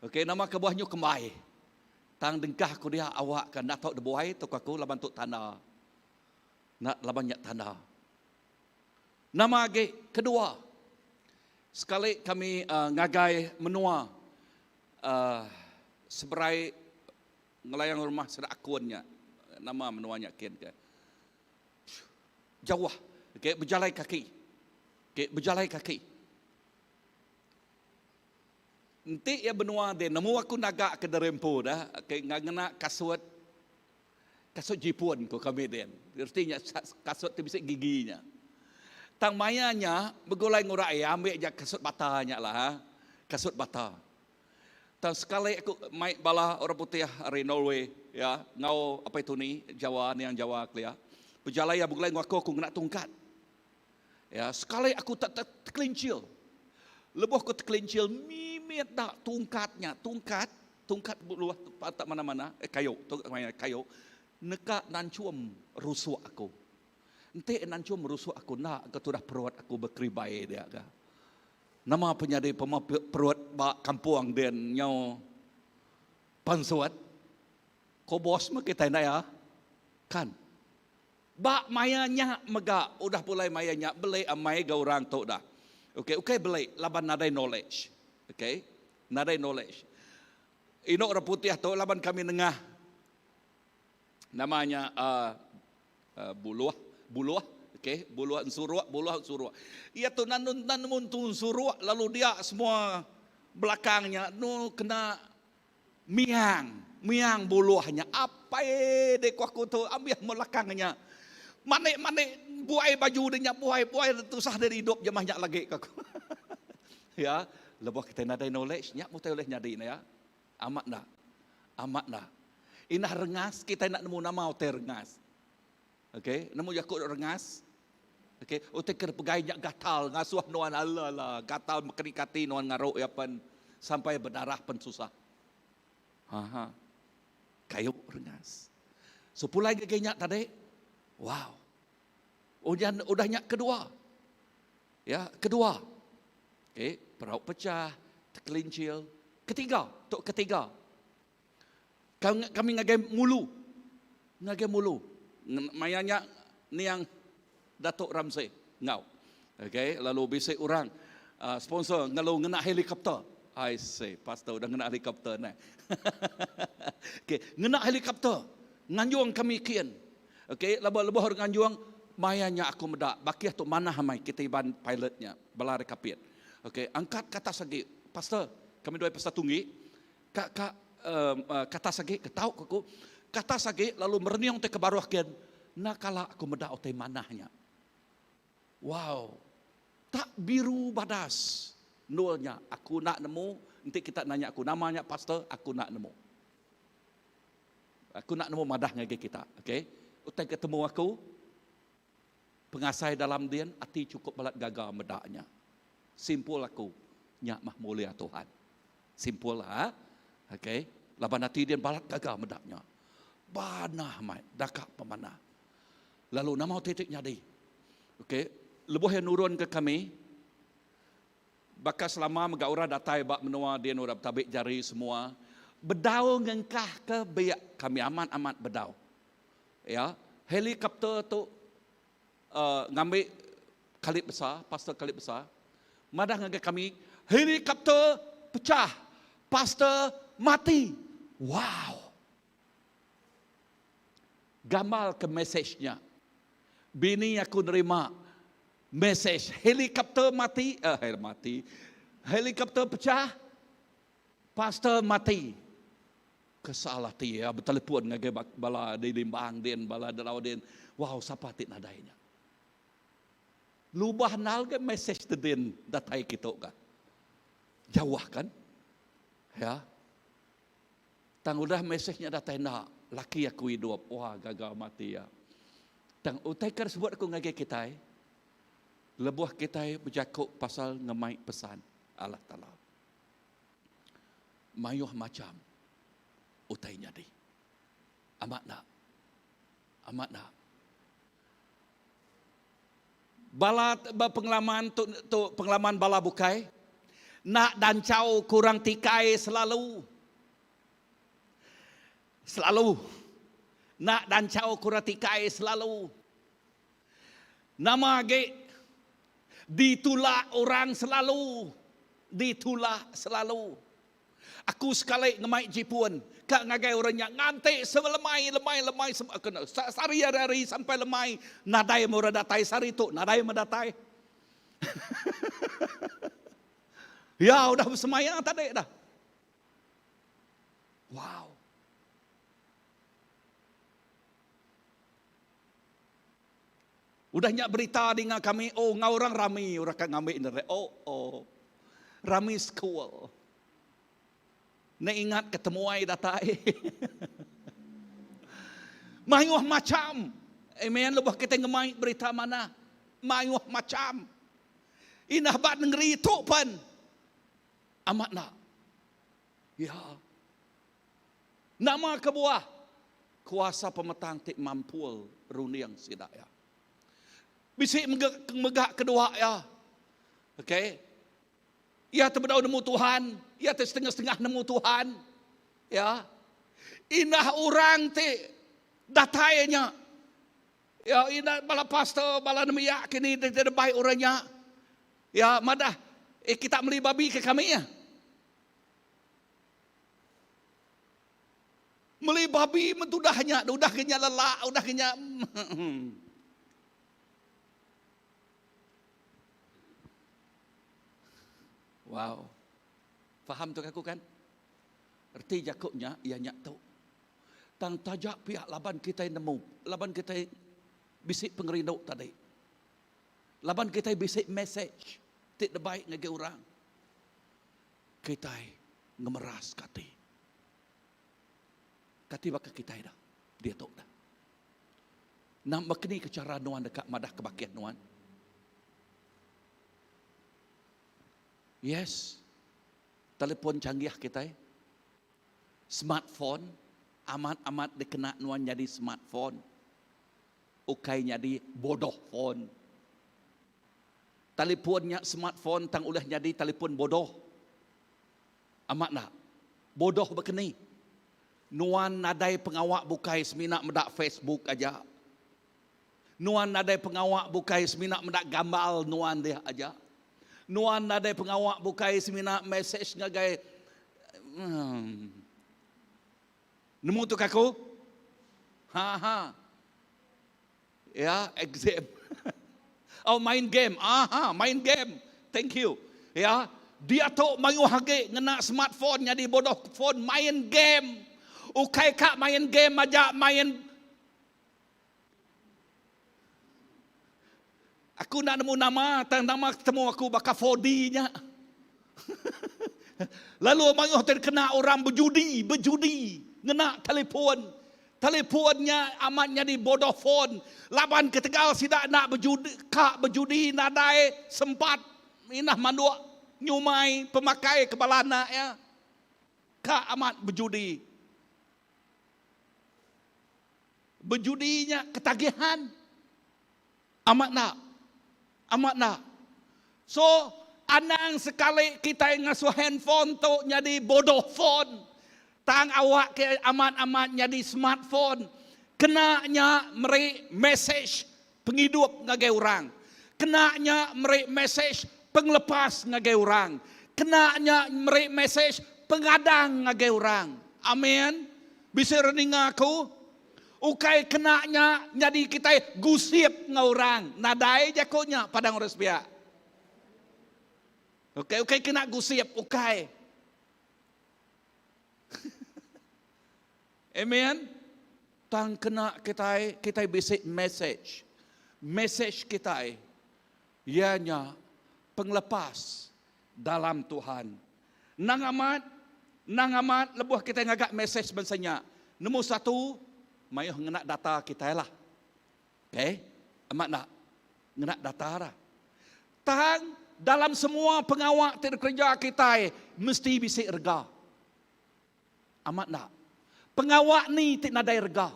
Okey, nama kebuahnya kembai. Tang dengkah ko dia awak kan nak tok debuai tok aku laban tok tanda. Nak laban nyak tanda. Nama age kedua. Sekali kami ngagai menua seberai ngelayang rumah sedak akunnya. Nama menuanya kian ke. Jauh. Okey, berjalan kaki. Okey, berjalan kaki. Nanti ya benua dia nemu aku naga ke derempo dah. Okey, ngana kasut jipun ko kami dia. Artinya kasut tu bisa giginya. Tang mayanya begulai ngurai ambil je kasut batanya lah. Kasut bata. Tang sekali aku mai bala orang putih dari Norway ya, ngau apa itu ni Jawa ni yang Jawa kelia. Berjalan ya begulai aku kena tungkat. Ya, sekali aku tak terkelincil. Lebuh aku terkelincil mimit dak tungkatnya, tungkat luah tak mana-mana, kayu, kayu. Neka nancum rusuk aku. Ente nancum rusuk aku nak ketudah perut aku berkeribai dia ka. Nama penyadai perut bak kampung den nyau pansuat. Ko bos mah kita nak ya. Kan. Bak mayanya mega udah mulai mayanya beli amai ga orang tu dah. Okey beli laban nadai knowledge. Okey. Nadai knowledge. Ino orang putih tu laban kami nengah. Namanya buluah. Okey, buluah surua. Ia tu nanun tu surua lalu dia semua belakangnya nu kena miang buluahnya. Apa dek aku tu ambil belakangnya. Manik buai baju dia buai tusah dari hidup je banyak lagi aku. Ya, lepas kita nadai knowledge nya mutai oleh nyadi ya. Amat dah. Inah rengas kita nak nemu nama hotel rengas. Okey, nemu jakut rengas. Okey, utek pegai nya gatal ngasuh nuan Allah gatal mekerikati nuan ngaruk ya pen sampai berdarah pen susah. Kayu rengas. Sepulai gegenya tadi. Wow. Udahnya kedua. Ya, kedua. Okey, perahu pecah, terkelincil. Ketiga. Kami ngagai mulu. Mayanya ni yang Datuk Ramsey ngau. Okey, lalu bisik orang sponsor ngalau ngena helikopter. I say, pastor udah ngena helikopter nah. Okey, ngena helikopter. Nganjuang kami kian. Okey, lebah orang nganjuang mayanya aku medak. Bakiah tu mana hamai kita iban pilotnya bala rekapit. Okey, angkat kata sagi. Pastor, kami dua pastor tunggi. Kata sagi ketau aku. Kata sagi lalu merniong te kebaruh kian. Nakala aku medak otai manahnya. Wow. Tak biru badas. Nolnya aku nak nemu nanti kita nanya aku, namanya pastor, aku nak nemu. Aku nak nemu madah ngagi kita, okey? Utai ketemu aku, pengasai dalam dian, ati cukup balat gagal medaknya. Simpul aku, nyak mah mulia Tuhan. Simpul lah, okey? Laban hati dian balat gagal medaknya. Banah mai, dakak pemanah. Lalu nama titik nyadi. Okey, lebuh yang nurun ke kami, bakal selama megaura datai bak menua dia nurab tabik jari semua. Bedau ngengkah ke biak kami amat bedau. Ya, helikopter tu ngambil kalip besar, pastor kalip besar. Madah ngagak kami, helikopter pecah, pastor mati. Wow. Gamal ke mesejnya. Bini aku nerima mesej helikopter mati, helikopter pecah, pastor mati. Kesalah ti ya bertelepon ngage bala di limbang den bala dalau den. Wow, siapa ti nadainya. Lubah nal ke mesej te den datai kita ka. Jauh kan? Ya. Tang udah mesejnya datai nak laki aku hidup. Wah, gagal mati ya. Tang utai kar sebut aku ngage kita. Lebuh kita berjakuk pasal ngemai pesan Allah Ta'ala. Mayuh macam utainya di. Amat nak. Bala pengalaman tu pengalaman bala bukai. Nak dan cau kurang tikai selalu. Nak dan cau kurang tikai selalu. Nama ge ditulak orang selalu. Aku sekali ngemai jipun. Kak ngagai orangnya ngantik selemai sari sampai lemai. Nadai mura datai sari tu. Nadai mendatai. Ya udah bersemayang tadi dah. Wow. Udah nyak berita dengan kami, oh ngau orang rami, orang kan ngambil internet. Oh. Rami school. Nak ingat ketemu ai datai. Mayuh macam. Amen, lebah kita ngemai berita mana? Mayuh macam. Inah bat negeri tu pan. Amat nak. Ya. Nama kebuah. Kuasa pemetang tik mampul runiang sidaya. Bisik megak kedua ya. Okey. Ia terbedau nemu Tuhan, ia setengah-setengah nemu Tuhan. Ya. Inah orang te datainya. Ya, inah bala pastor, bala nemiak kini tidak baik orangnya. Ya, madah kita beli babi ke kami ya. Beli babi mentudahnya, udah kenya lelak, udah kenya wow. Faham tu aku kan? Erti jakuknya ia nyak tu. Tang tajak pihak laban kita nemu. Laban kita bisik pengerinduk tadi. Laban kita bisik message. Tidak baik ngagi orang. Kita ngemeras kati. Kati bakal kita dah. Dia tu dah. Nampak ni kecara nuan dekat madah kebakian nuan. Yes, telefon canggih kita, smartphone, amat dikena nuan jadi smartphone, ukai jadi bodoh phone. Teleponnya smartphone tang ulah jadi telefon bodoh. Amat nak, bodoh begini. Nuan nadai pengawak bukai seminak medak Facebook aja. Nuan nadai pengawak bukai seminak medak gambar nuan dia aja. Nuan nadai pengawak bukai seminak message ngagai. Nemu tu kaku? Ya, exam. Oh, main game. Main game. Thank you. Ya, dia tu mayu hage ngena smartphone jadi bodoh phone main game. Ukai kak main game aja main. Aku nak nemu nama, tang nama ketemu aku bakal 4D-nya. Lalu mayuh terkena orang berjudi, ngena teleponnya amatnya di Vodafone. Laban ke Tegal sidak nak berjudi nadai sempat inah manduk nyumai pemakai kebalana ya. Kak amat berjudi. Berjudinya ketagihan. Amat nak. So, anang sekali kita ngasuh handphone tu jadi bodoh phone. Tang awak ke amat-amat jadi smartphone. Kenanya meri message penghidup ngagai orang. Kenanya meri message penglepas ngagai orang. Kenanya meri message pengadang ngagai orang. Amin. Bisa rening aku. Ukai kenanya jadi kita gusip ngorang. Nadai jakonya padang resbia. Ukai kena gusip, ukai. Amen. Tang kena kita bisik message. Message kita ianya penglepas dalam Tuhan. Nang amat lebuh kita ngagak message bensanya. Nombor satu, mayuh ngenak data kita lah. Okay? Amat nak ngenak data lah. Tang dalam semua pengawak kerja kita mesti bisik rega. Amat nak. Pengawak ni tik nadai rega.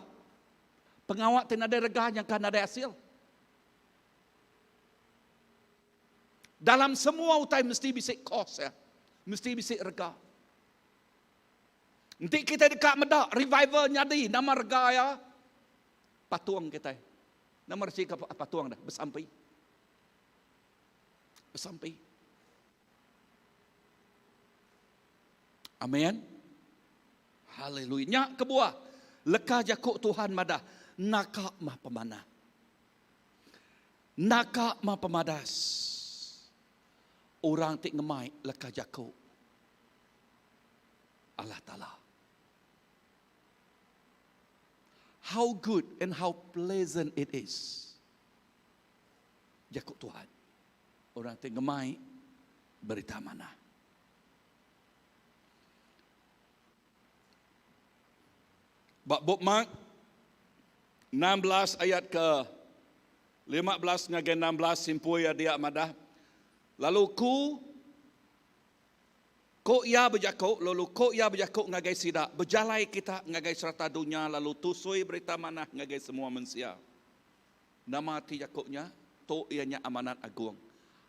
Pengawak tik nadai rega yang kan nadai hasil. Dalam semua utai mesti bisik kos ya. Mesti bisik rega. Nanti kita dekat medak revival nyadi nama rega ya. Patuang kita. Nama resi patuang dah bersampai. Amin. Haleluya. Nyak kebuah. Lekah jakuk Tuhan madah. Nakak mah pemanah. Nakak mah pemadas. Orang tik ngemai lekah jakuk Allah Ta'ala. How good and how pleasant it is. Jakuk Tuhan. Orang tik ngemai berita mana. Bab Mark 16 ayat ke 15 ngagai 16 simpui dia madah. Lalu ko ia berjakuk, lalu ko ia berjakuk ngagai sidak. Berjalai kita ngagai serata dunia, lalu tusui berita mana ngagai semua manusia. Nama ti jakuknya, to ianya amanat agung.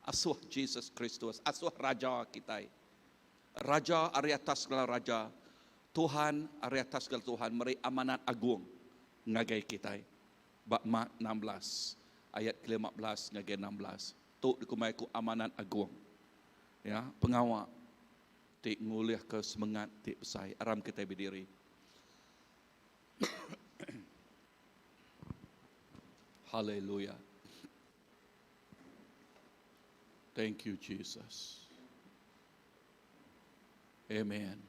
Asuh Jesus Kristus, asuh Raja kita. Raja ari atas segala raja. Tuhan ari atas segala Tuhan, meri amanat agung ngagai kita. Bab Mark 16 ayat ke-15 ngagai 16. Tok dikumai ku amanat agung. Ya, pengawak tik nguliah ke semangat tik besai. Aram kita berdiri. Haleluya. Thank you Jesus. Amen.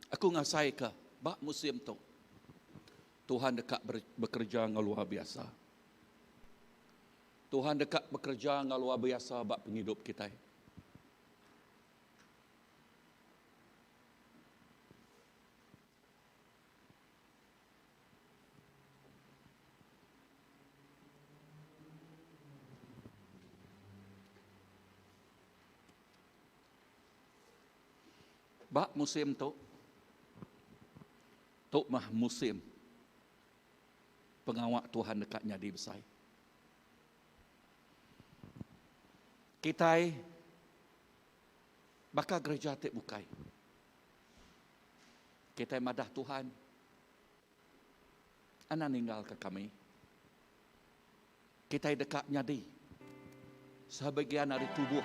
Aku ngasai ke bak musim tu. Tuhan dekat bekerja dengan luar biasa. Tuhan dekat bekerja dengan luar biasa bak penghidup kita. Bak musim tu mah musim pengawak Tuhan dekatnya di besai. Kita bakal gereja tik bukai. Kita madah Tuhan. Ana ninggal ke kami. Kita dekat nyadi. Sebagian dari tubuh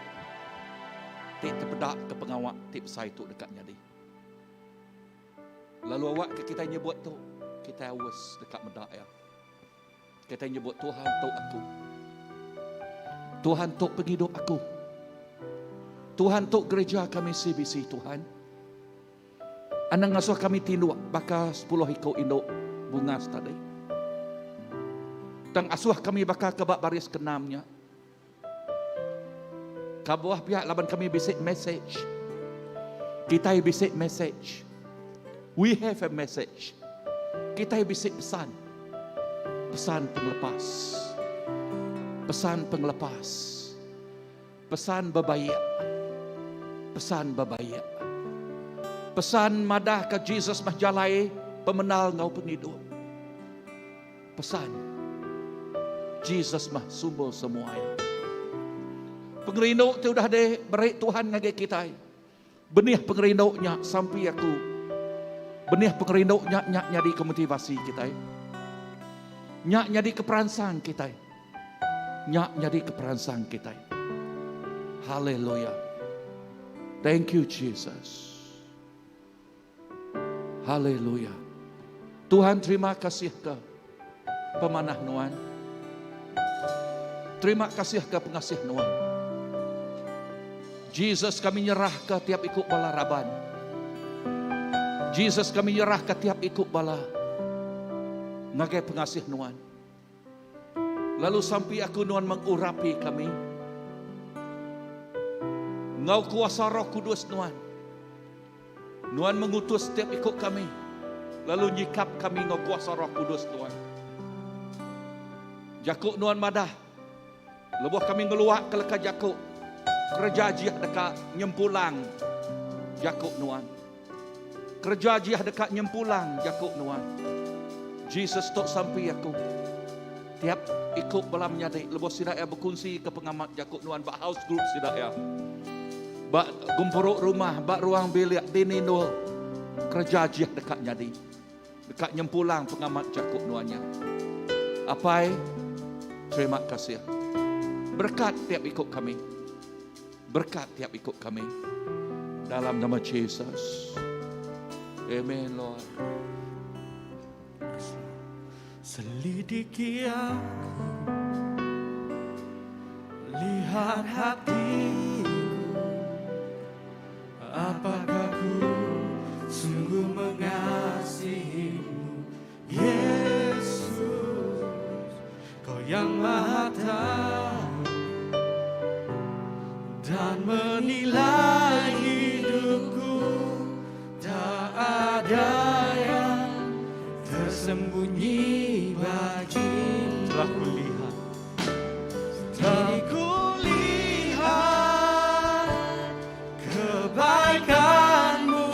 tik terpedak ke pengawak tik besai tu dekat nyadi. Lalu awak kita nyebut tu, kita awas dekat medak ya. Kita nyebut Tuhan tu aku. Tuhan tu penghidup aku. Tuhan tu gereja kami CBC Tuhan. Anang ngasuh kami tinduk bakal 10 hikau induk bunga tadi. Tang asuh kami bakal kebak baris ke-6-nya. Kabuah pihak laban kami bisik message. Kita bisik message. We have a message. Kita bisik pesan. Pesan penglepas. Pesan penglepas. Pesan bebayak. Pesan bebayak. Pesan madah ke Jesus mahjalai pemenal ngau penghidup. Pesan Jesus mah sumber semuanya. Pengerinduk tu dah ada berik Tuhan ngagai kita. Benih pengerinduknya sampai aku. Benih pengerinduknya nyak nyadi kemotivasi kita. Nyak nyadi keperansang kita. Nyak nyadi keperansang kita. Haleluya. Thank you Jesus. Haleluya. Tuhan terima kasih ke pemanah Nuan. Terima kasih ke pengasih Nuan. Jesus kami nyerah ke tiap ikut bala raban. Jesus kami nyerah ke tiap ikut bala ngagai pengasih Nuan. Lalu sampai aku Nuan mengurapi kami. Ngau kuasa Roh Kudus Nuan. Nuan mengutus setiap ikut kami. Lalu nyikap kami ngau kuasa Roh Kudus Nuan. Jakuk Nuan madah. Lebuh kami ngeluak ke leka jakuk. Kerja jiah dekat nyempulang jakuk Nuan. Kerja jiah dekat nyempulang jakuk Nuan. Jesus tok sampai aku. Tiap ikut belam nyadai. Lebuh sidak ya berkongsi ke pengamat jakuk Nuan. Bak house group sidak ya. Bak gumpuruk rumah. Bak ruang bilik. Dini nul. Kerja jiah dekat nyadai. Dekat nyempulang pengamat jakuk Nuannya. Apai? Terima kasih. Berkat tiap ikut kami. Berkat tiap ikut kami. Dalam nama Yesus. Amen Lord. Selidiki aku, lihat hatiku, apakah ku sungguh mengasihimu, Yesus, Kau yang Maha Tahu dan menilai hidupku, tak ada yang tersembunyi bagimu. Telah kulihat, telah kulihat kebaikanmu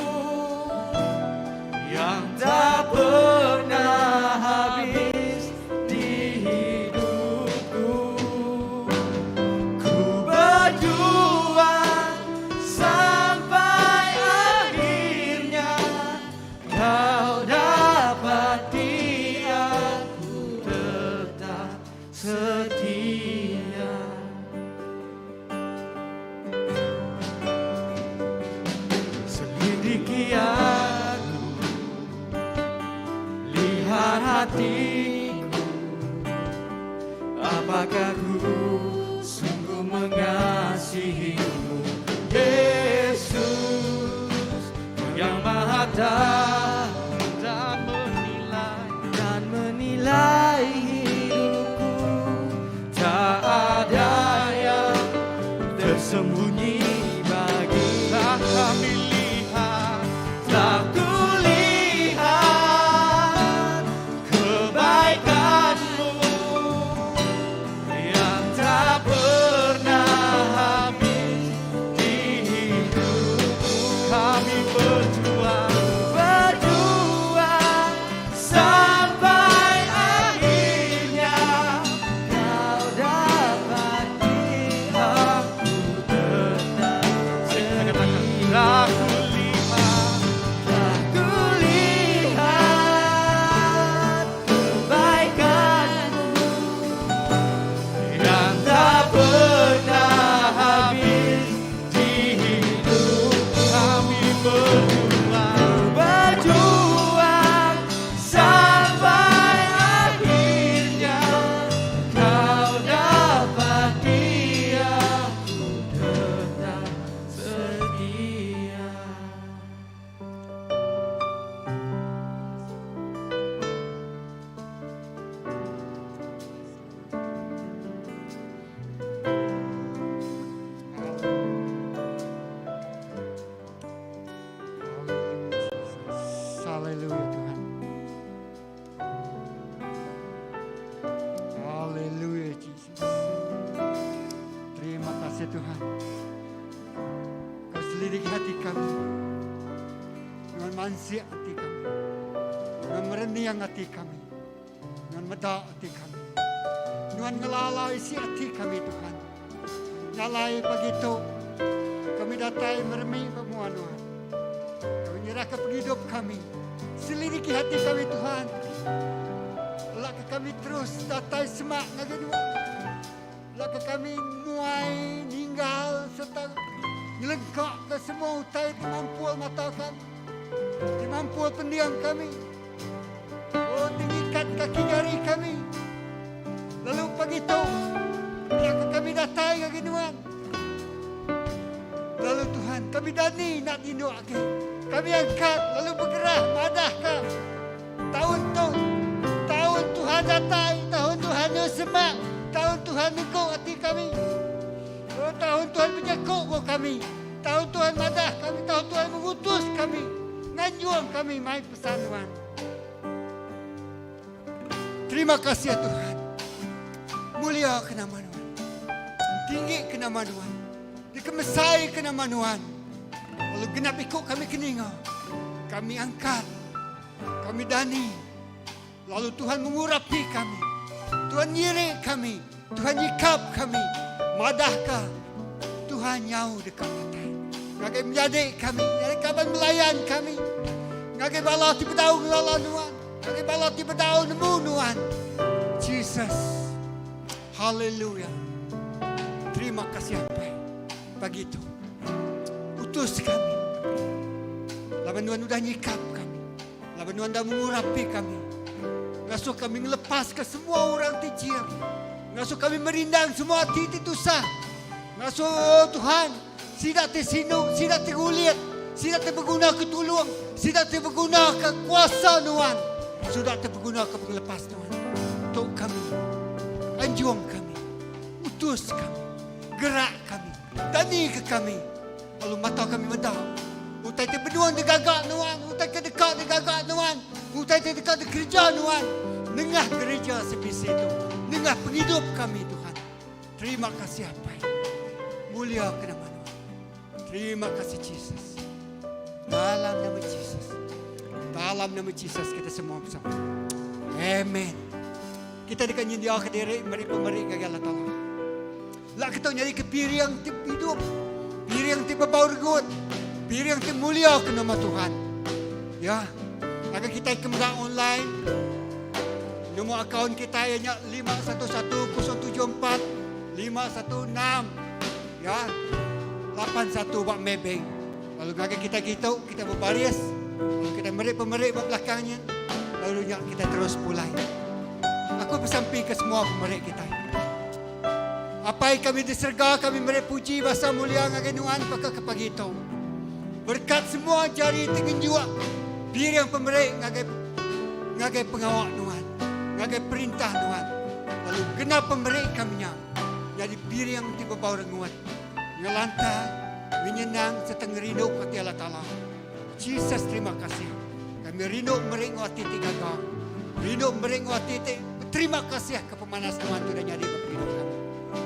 yang tak pernah habis di hidupku. Ku berjuang sampai akhirnya Kau dapati aku tetap setia. Selidiki aku, lihat hatiku, apakah ku sungguh mengasihimu, Yesus, Kau yang Maha Tahu dan menilai hidupku, tak ada yang tersembunyi bagi. Tak kami lihat, tak kulihat kebaikanmu yang tak pernah habis di hidupku. Kami berjuang sampai akhirnya Kau dapati aku bersih hati kami, dengan mereniang hati kami, dengan medak hati kami, dengan ngelalai isi hati kami Tuhan. Nyalai begitu, kami datai meremi semua Tuhan. Kami nyerahkan penghidup kami, selidiki hati kami Tuhan. Lak kami terus datai semak lagi Tuhan. Lak kami muai ninggal serta ngelengkak ke semua utai kemampuan mata kami, kemampuan pendiam kami. Oh, tinggikan kaki jari kami. Lalu begitu, lak kami datai lagi Tuhan. Lalu Tuhan, kami dani nak dinuk lagi. Kami angkat, lalu bergerak, madahkan. Tahun Tuhan datai, tahun Tuhan semak, tahun Tuhan neguk hati kami. Oh, tahun Tuhan menyekuk kami, tahun Tuhan madah kami, tahun Tuhan mengutus kami, nganjuang kami, mai pesan Tuhan. Terima kasih ya Tuhan. Mulia ke nama Tuhan, tinggi ke nama Tuhan, dikemesai ke nama Tuhan. Lalu genap ikut kami keninga, kami angkat, kami dani. Lalu Tuhan mengurapi kami, Tuhan nyirik kami, Tuhan nyikap kami, madahkah Tuhan nyau dekat hati. Ngagai menjadi kami, ngagai kapan melayan kami, ngagai bala tiba daun lala Tuhan, ngagai bala tiba daun nemu Tuhan. Jesus, haleluya. Terima kasih apa pagi itu. Utus kami. Laban Tuhan sudah nyikap kami. Laban Tuhan sudah mengurapi kami. Ngasuh kami ngelepas ke semua orang kecil. Ngasuh kami merindang semua titik tusah. Ngasuh Tuhan, sidak tersinung, sidak teruliat, sidak terberguna ketulung, sidak terberguna ke kuasa Tuhan. Sudah terberguna ke pengelepas Tuhan. Untuk kami, anjuang kami, utus kami, gerak kami, tani ke kami. Lalu mata kami medang. Utai terbenuan digagak Tuhan, utai kedekat digagak Tuhan, utai terdekat di kerja Tuhan. Nengah gereja sebisi itu, nengah penghidup kami Tuhan. Terima kasih apa? Mulia ke nama Tuhan. Terima kasih Jesus. Dalam nama Jesus, dalam nama Jesus kita semua bersama. Amen. Kita dekat nyendia ke diri mereka gagal Allah. Lah kita nyari ke piriang tip hidup, piriang tip bau regut, piriang tip mulia ke nama Tuhan. Ya, agar kita kemudian online. Nombor akaun kita hanya 511074 516 ya 81 bak mebeng. Lalu ngagai kita gitu, kita berbaris, lalu kita merik belakangnya, lalu kita terus pulai. Aku bersampi ke semua pemerik kita. Apa yang kami diserga, kami merik puji bahasa mulia ngagai Tuhan pakai ke pagi itu. Berkat semua jari dengan jiwa, biar yang pemerik ngagai pengawal Tuhan. Ngagai perintah Tuhan. Lalu genap pemberi kaminya. Jadi bir yang tiba bau renguat. Ngelantai, menyenang serta ngerindu hati Allah Ta'ala. Jesus terima kasih. Kami rindu merindu hati tiga kau. Rindu merindu hati terima kasih ke pemanas Tuhan sudah jadi hidup kami.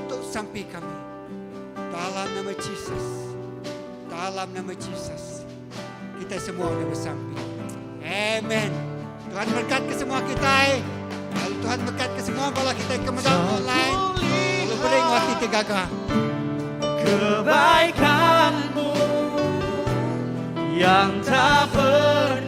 Untuk sampai kami. Dalam nama Jesus. Dalam nama Jesus. Kita semua sudah bersampai. Amen. Tuhan berkat ke semua kita. Lalu Tuhan berkat ke semua bala kita kemudian online. Lalu beri hati tergagah. Kebaikanmu yang tak pernah